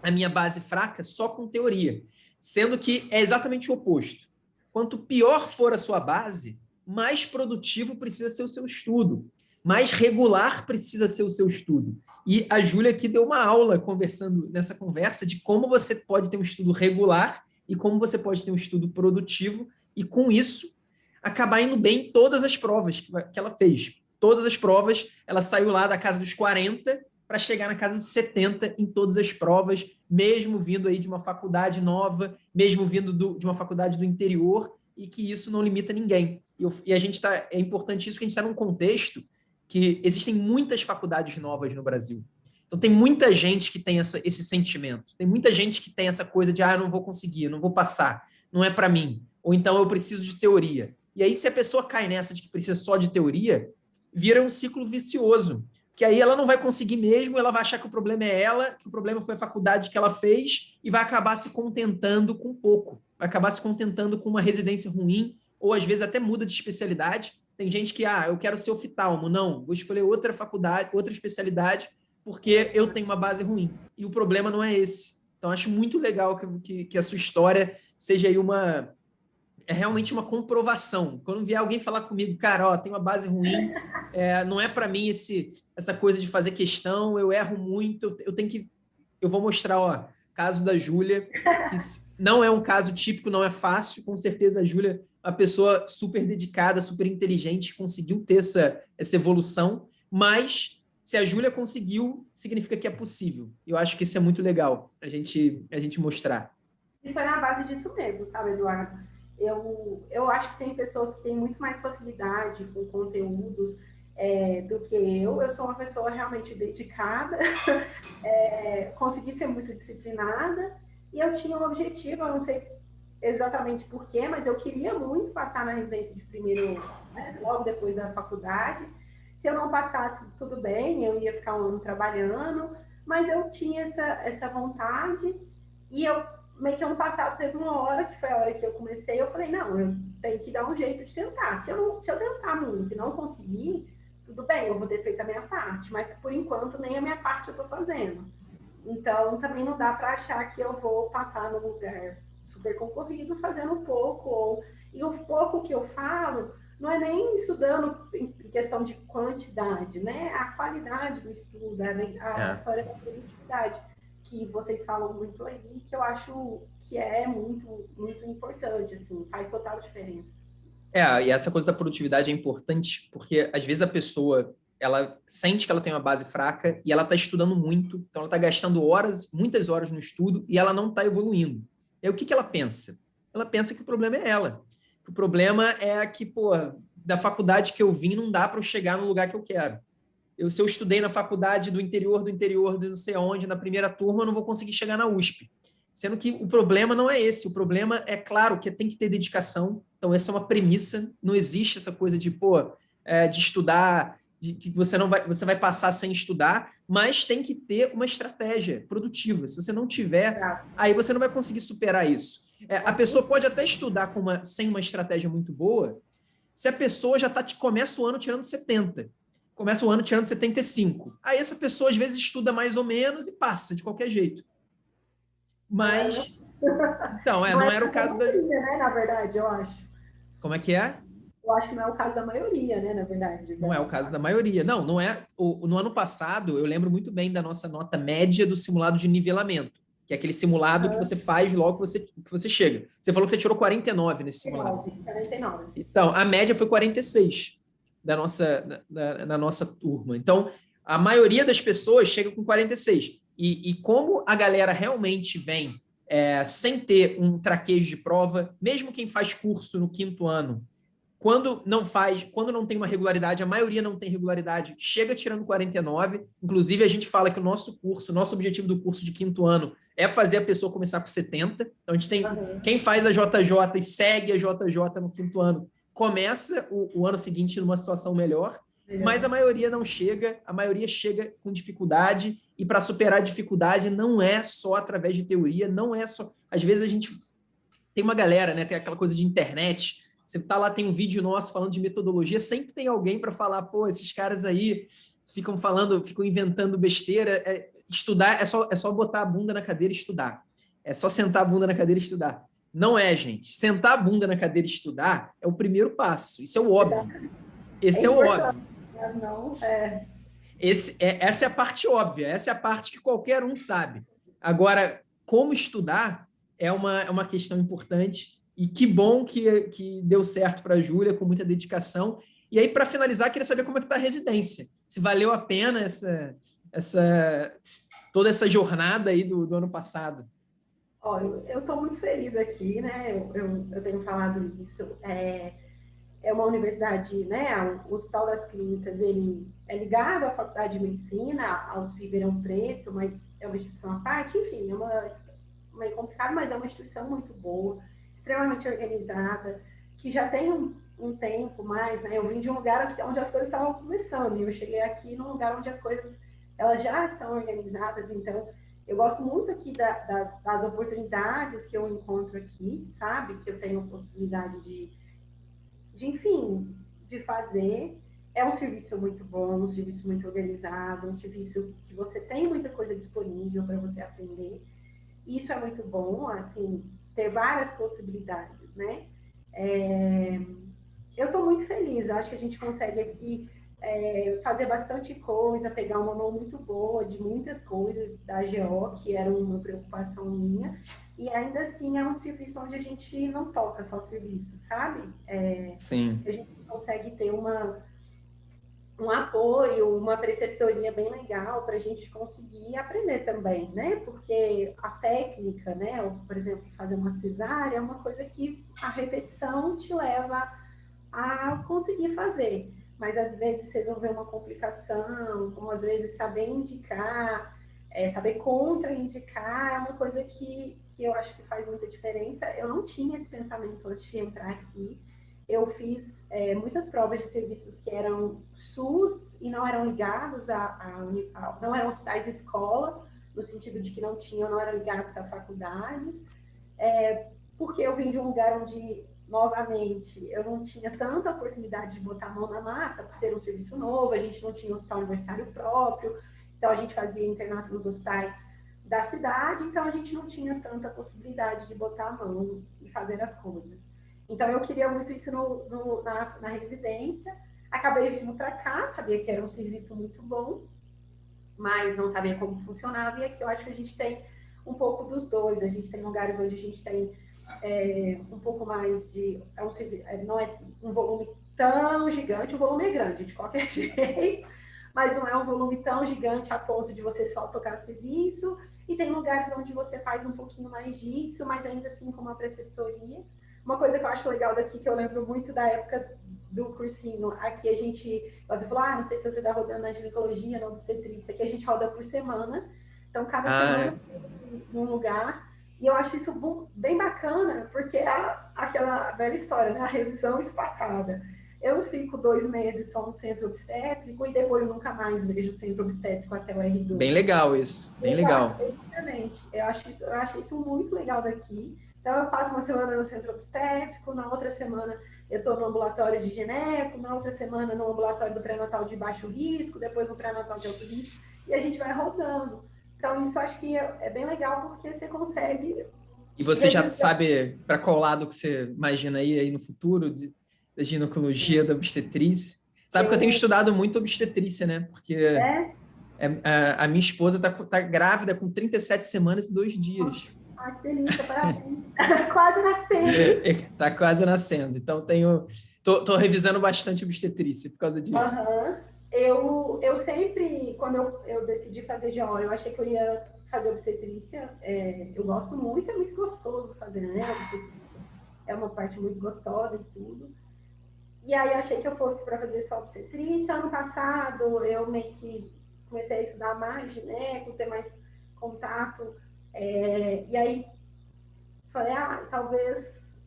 a minha base fraca só com teoria, sendo que é exatamente o oposto. Quanto pior for a sua base, mais produtivo precisa ser o seu estudo, mais regular precisa ser o seu estudo. E a Júlia aqui deu uma aula conversando nessa conversa de como você pode ter um estudo regular e como você pode ter um estudo produtivo e com isso acabar indo bem em todas as provas que ela fez. Todas as provas, ela saiu lá da casa dos 40 para chegar na casa dos 70 em todas as provas, mesmo vindo aí de uma faculdade nova, mesmo vindo de uma faculdade do interior, e que isso não limita ninguém. E a gente tá, é importante isso que a gente está num contexto que existem muitas faculdades novas no Brasil. Então tem muita gente que tem esse sentimento, tem muita gente que tem essa coisa de eu não vou conseguir, eu não vou passar, não é para mim, ou então eu preciso de teoria. E aí se a pessoa cai nessa de que precisa só de teoria, vira um ciclo vicioso, que aí ela não vai conseguir mesmo, ela vai achar que o problema é ela, que o problema foi a faculdade que ela fez e vai acabar se contentando com pouco, vai acabar se contentando com uma residência ruim, ou às vezes até muda de especialidade. Tem gente que, eu quero ser oftalmo, não, vou escolher outra faculdade, outra especialidade, porque eu tenho uma base ruim. E o problema não é esse. Então, acho muito legal que a sua história seja aí realmente uma comprovação. Quando vier alguém falar comigo, cara, tem uma base ruim, não é para mim essa coisa de fazer questão, eu erro muito, eu vou mostrar, caso da Júlia, que não é um caso típico, não é fácil, com certeza a Júlia é uma pessoa super dedicada, super inteligente, conseguiu ter essa evolução, mas se a Júlia conseguiu, significa que é possível. Eu acho que isso é muito legal a gente mostrar. E foi na base disso mesmo, sabe, Eduardo? Eu acho que tem pessoas que têm muito mais facilidade com conteúdos do que eu. Eu sou uma pessoa realmente dedicada, consegui ser muito disciplinada e eu tinha um objetivo, eu não sei exatamente porquê, mas eu queria muito passar na residência de primeiro, né, logo depois da faculdade. Se eu não passasse, tudo bem, eu ia ficar um ano trabalhando, mas eu tinha essa vontade e eu meio que ano passado teve uma hora, que foi a hora que eu comecei, eu falei, não, eu tenho que dar um jeito de tentar. Se eu tentar muito e não conseguir, tudo bem, eu vou ter feito a minha parte, mas por enquanto nem a minha parte eu estou fazendo. Então, também não dá para achar que eu vou passar num lugar super concorrido fazendo pouco. E o pouco que eu falo não é nem estudando em questão de quantidade, né? A qualidade do estudo, a história da produtividade, que vocês falam muito aí, que eu acho que é muito, muito importante, assim, faz total diferença. E essa coisa da produtividade é importante porque, às vezes, a pessoa, ela sente que ela tem uma base fraca e ela está estudando muito, então ela está gastando horas, muitas horas no estudo e ela não está evoluindo. E aí, o que ela pensa? Ela pensa que o problema é ela. Que o problema é que, pô, da faculdade que eu vim não dá para eu chegar no lugar que eu quero. Se eu estudei na faculdade do interior, de não sei aonde, na primeira turma, eu não vou conseguir chegar na USP. Sendo que o problema não é esse. O problema é, claro, que tem que ter dedicação. Então, essa é uma premissa. Não existe essa coisa de, de estudar, que você vai passar sem estudar, mas tem que ter uma estratégia produtiva. Se você não tiver, aí você não vai conseguir superar isso. A pessoa pode até estudar sem uma estratégia muito boa, se a pessoa já começa o ano tirando 70. Começa o ano tirando 75. Aí essa pessoa, às vezes, estuda mais ou menos e passa, de qualquer jeito. Mas, então, não era o caso da... né, na verdade, eu acho. Como é que é? Eu acho que não é o caso da maioria, né, na verdade. Não é o caso da maioria. Não é. No ano passado, eu lembro muito bem da nossa nota média do simulado de nivelamento, que é aquele simulado que você faz logo que você chega. Você falou que você tirou 49 nesse simulado. 49. Então, a média foi 46 da nossa turma. Então, a maioria das pessoas chega com 46. E como a galera realmente vem sem ter um traquejo de prova, mesmo quem faz curso no 5º ano, quando não tem uma regularidade, a maioria não tem regularidade, chega tirando 49. Inclusive, a gente fala que o nosso objetivo do curso de 5º ano é fazer a pessoa começar com 70. Então, a gente tem quem faz a JJ e segue a JJ no 5º ano, começa o ano seguinte numa situação melhor, mas a maioria não chega, a maioria chega com dificuldade, e para superar a dificuldade não é só através de teoria, não é só... Às vezes a gente tem uma galera, né, tem aquela coisa de internet, você tá lá, tem um vídeo nosso falando de metodologia, sempre tem alguém para falar, pô, esses caras aí ficam inventando besteira. Estudar é só botar a bunda na cadeira e estudar. É só sentar a bunda na cadeira e estudar. Não é, gente. Sentar a bunda na cadeira e estudar é o primeiro passo. Isso é o óbvio. Esse é o óbvio. Mas não, essa é a parte óbvia. Essa é a parte que qualquer um sabe. Agora, como estudar é uma questão importante. E que bom que deu certo para a Júlia, com muita dedicação. E aí, para finalizar, queria saber como é que está a residência. Se valeu a pena toda essa jornada aí do ano passado. Olha, eu estou muito feliz aqui, né? Eu tenho falado isso. É uma universidade, né? O Hospital das Clínicas, ele é ligado à Faculdade de Medicina, ao USP Ribeirão Preto, mas é uma instituição à parte. Enfim, é meio complicado, mas é uma instituição muito boa, extremamente organizada, que já tem um tempo mais, né? Eu vim de um lugar onde as coisas estavam começando, e eu cheguei aqui num lugar onde as coisas elas já estão organizadas, então eu gosto muito aqui das oportunidades que eu encontro aqui, sabe? Que eu tenho possibilidade enfim, de fazer. É um serviço muito bom, um serviço muito organizado, um serviço que você tem muita coisa disponível para você aprender. Isso é muito bom, assim, ter várias possibilidades, né? Eu estou muito feliz, acho que a gente consegue aqui fazer bastante coisa, pegar uma mão muito boa de muitas coisas da GO, que era uma preocupação minha, e ainda assim é um serviço onde a gente não toca só serviço, sabe? Sim. A gente consegue ter um apoio, uma preceptoria bem legal para a gente conseguir aprender também, né? Porque a técnica, né? Por exemplo, fazer uma cesárea é uma coisa que a repetição te leva a conseguir fazer. Mas às vezes resolver uma complicação, ou às vezes saber indicar, saber contraindicar, é uma coisa que eu acho que faz muita diferença. Eu não tinha esse pensamento antes de entrar aqui. Eu fiz muitas provas de serviços que eram SUS e não eram ligados não eram hospitais escola, no sentido de que não eram ligados a faculdades, porque eu vim de um lugar onde, novamente, eu não tinha tanta oportunidade de botar a mão na massa, por ser um serviço novo, a gente não tinha hospital universitário próprio, então a gente fazia internato nos hospitais da cidade, então a gente não tinha tanta possibilidade de botar a mão e fazer as coisas. Então, eu queria muito isso na residência. Acabei vindo para cá, sabia que era um serviço muito bom, mas não sabia como funcionava. E aqui eu acho que a gente tem um pouco dos dois. A gente tem lugares onde a gente tem um pouco mais de... não é um volume tão gigante, o volume é grande de qualquer jeito, mas não é um volume tão gigante a ponto de você só tocar serviço. E tem lugares onde você faz um pouquinho mais disso, mas ainda assim com uma preceptoria. Uma coisa que eu acho legal daqui, que eu lembro muito da época do cursinho, aqui a gente, você falou, não sei se você está rodando na ginecologia, na obstetrícia, aqui a gente roda por semana, então cada semana num lugar, e eu acho isso bem bacana, porque é aquela velha história, né? A revisão espaçada. Eu fico 2 meses só no centro obstétrico e depois nunca mais vejo o centro obstétrico até o R2. Bem legal isso, bem legal. Exatamente. Eu acho isso muito legal daqui. Então, eu passo uma semana no centro obstétrico, na outra semana eu estou no ambulatório de gineco, na outra semana no ambulatório do pré-natal de baixo risco, depois no pré-natal de alto risco, e a gente vai rodando. Então, isso eu acho que é bem legal, porque você consegue... E você já sabe para qual lado que você imagina aí no futuro, da ginecologia, da obstetrícia? Sabe que eu tenho estudado muito obstetrícia, né? Porque a minha esposa tá grávida com 37 semanas e 2 dias. Que delícia, parabéns. Quase nascendo. Tá quase nascendo. Então, tô revisando bastante obstetrícia por causa disso. Eu sempre, quando eu decidi fazer GO, eu achei que eu ia fazer obstetrícia. Eu gosto muito, é muito gostoso fazer, né? É uma parte muito gostosa e tudo. E aí achei que eu fosse para fazer só obstetrícia. Ano passado eu meio que comecei a estudar mais gineco, ter mais contato. E aí falei, talvez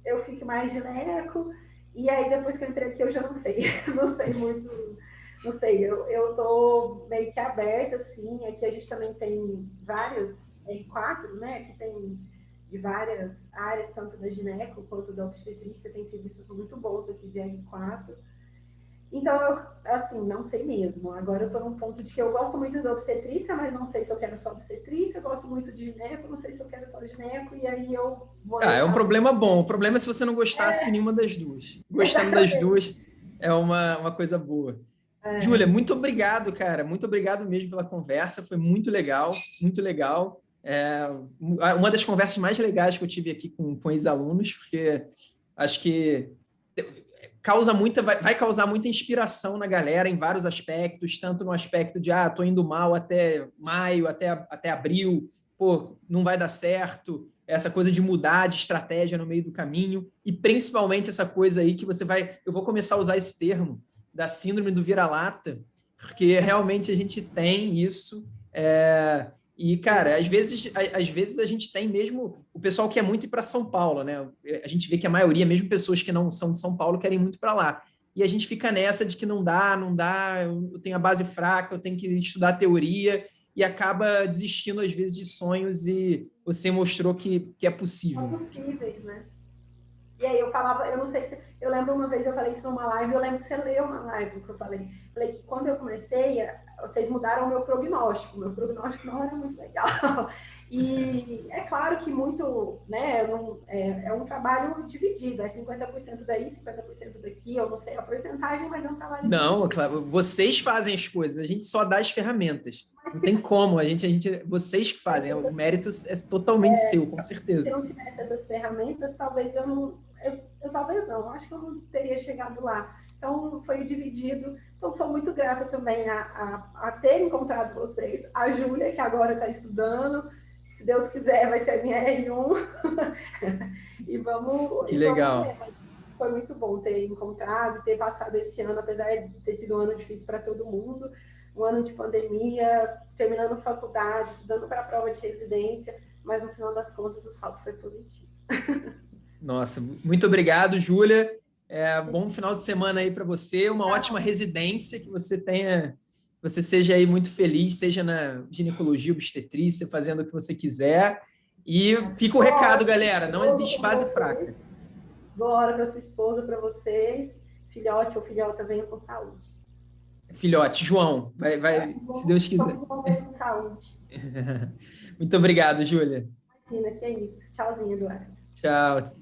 eu fique mais gineco. E aí depois que eu entrei aqui eu já não sei, não sei muito, não sei, eu tô meio que aberta, assim. Aqui a gente também tem vários R4, né, que tem de várias áreas, tanto da gineco quanto da obstetrícia, tem serviços muito bons aqui de R4. Então, assim, não sei mesmo. Agora eu estou num ponto de que eu gosto muito da obstetrícia, mas não sei se eu quero só obstetrícia, eu gosto muito de gineco, não sei se eu quero só gineco, e aí eu vou... É um problema bom. O problema é se você não gostasse de nenhuma das duas. Gostando das duas é uma coisa boa. Júlia, muito obrigado, cara. Muito obrigado mesmo pela conversa. Foi muito legal, muito legal. Uma das conversas mais legais que eu tive aqui com ex-alunos, porque acho que vai causar muita inspiração na galera em vários aspectos, tanto no aspecto de, tô indo mal até maio, até abril, não vai dar certo, essa coisa de mudar de estratégia no meio do caminho, e principalmente essa coisa aí que eu vou começar a usar esse termo, da síndrome do vira-lata, porque realmente a gente tem isso, e, cara, às vezes a gente tem mesmo o pessoal que quer muito ir para São Paulo, né? A gente vê que a maioria, mesmo pessoas que não são de São Paulo, querem muito para lá. E a gente fica nessa de que não dá, eu tenho a base fraca, eu tenho que estudar teoria, e acaba desistindo, às vezes, de sonhos, e você mostrou que é possível. São possíveis, né? E aí eu falava, eu não sei se... Eu lembro uma vez eu falei isso numa live, eu lembro que você leu uma live que eu falei. Falei que quando eu comecei, vocês mudaram o meu prognóstico. Meu prognóstico não era muito legal. E é claro que muito, né, é um trabalho dividido. É 50% daí, 50% daqui. Eu não sei a porcentagem, mas é um trabalho Não, é claro, vocês fazem as coisas, a gente só dá as ferramentas. Não tem como, vocês que fazem, o mérito é totalmente seu, com certeza. Se eu não tivesse essas ferramentas, talvez eu talvez não, acho que eu não teria chegado lá. Então, foi dividido. Então, sou muito grata também a ter encontrado vocês. A Júlia, que agora está estudando. Se Deus quiser, vai ser a minha R1. E vamos... Que legal. Foi muito bom ter encontrado, ter passado esse ano, apesar de ter sido um ano difícil para todo mundo. Um ano de pandemia, terminando faculdade, estudando para a prova de residência. Mas, no final das contas, o saldo foi positivo. Nossa, muito obrigado, Júlia. Bom final de semana aí para você, uma ótima residência, que você seja aí muito feliz, seja na ginecologia, obstetrícia, fazendo o que você quiser. E fica o recado, galera, não existe base fraca. Boa hora para sua esposa, para você, filhote ou filhota, venha com saúde. Filhote, João, vai se Deus quiser. Com saúde. Muito obrigado, Júlia. Imagina, que é isso. Tchauzinho, Eduardo. Tchau.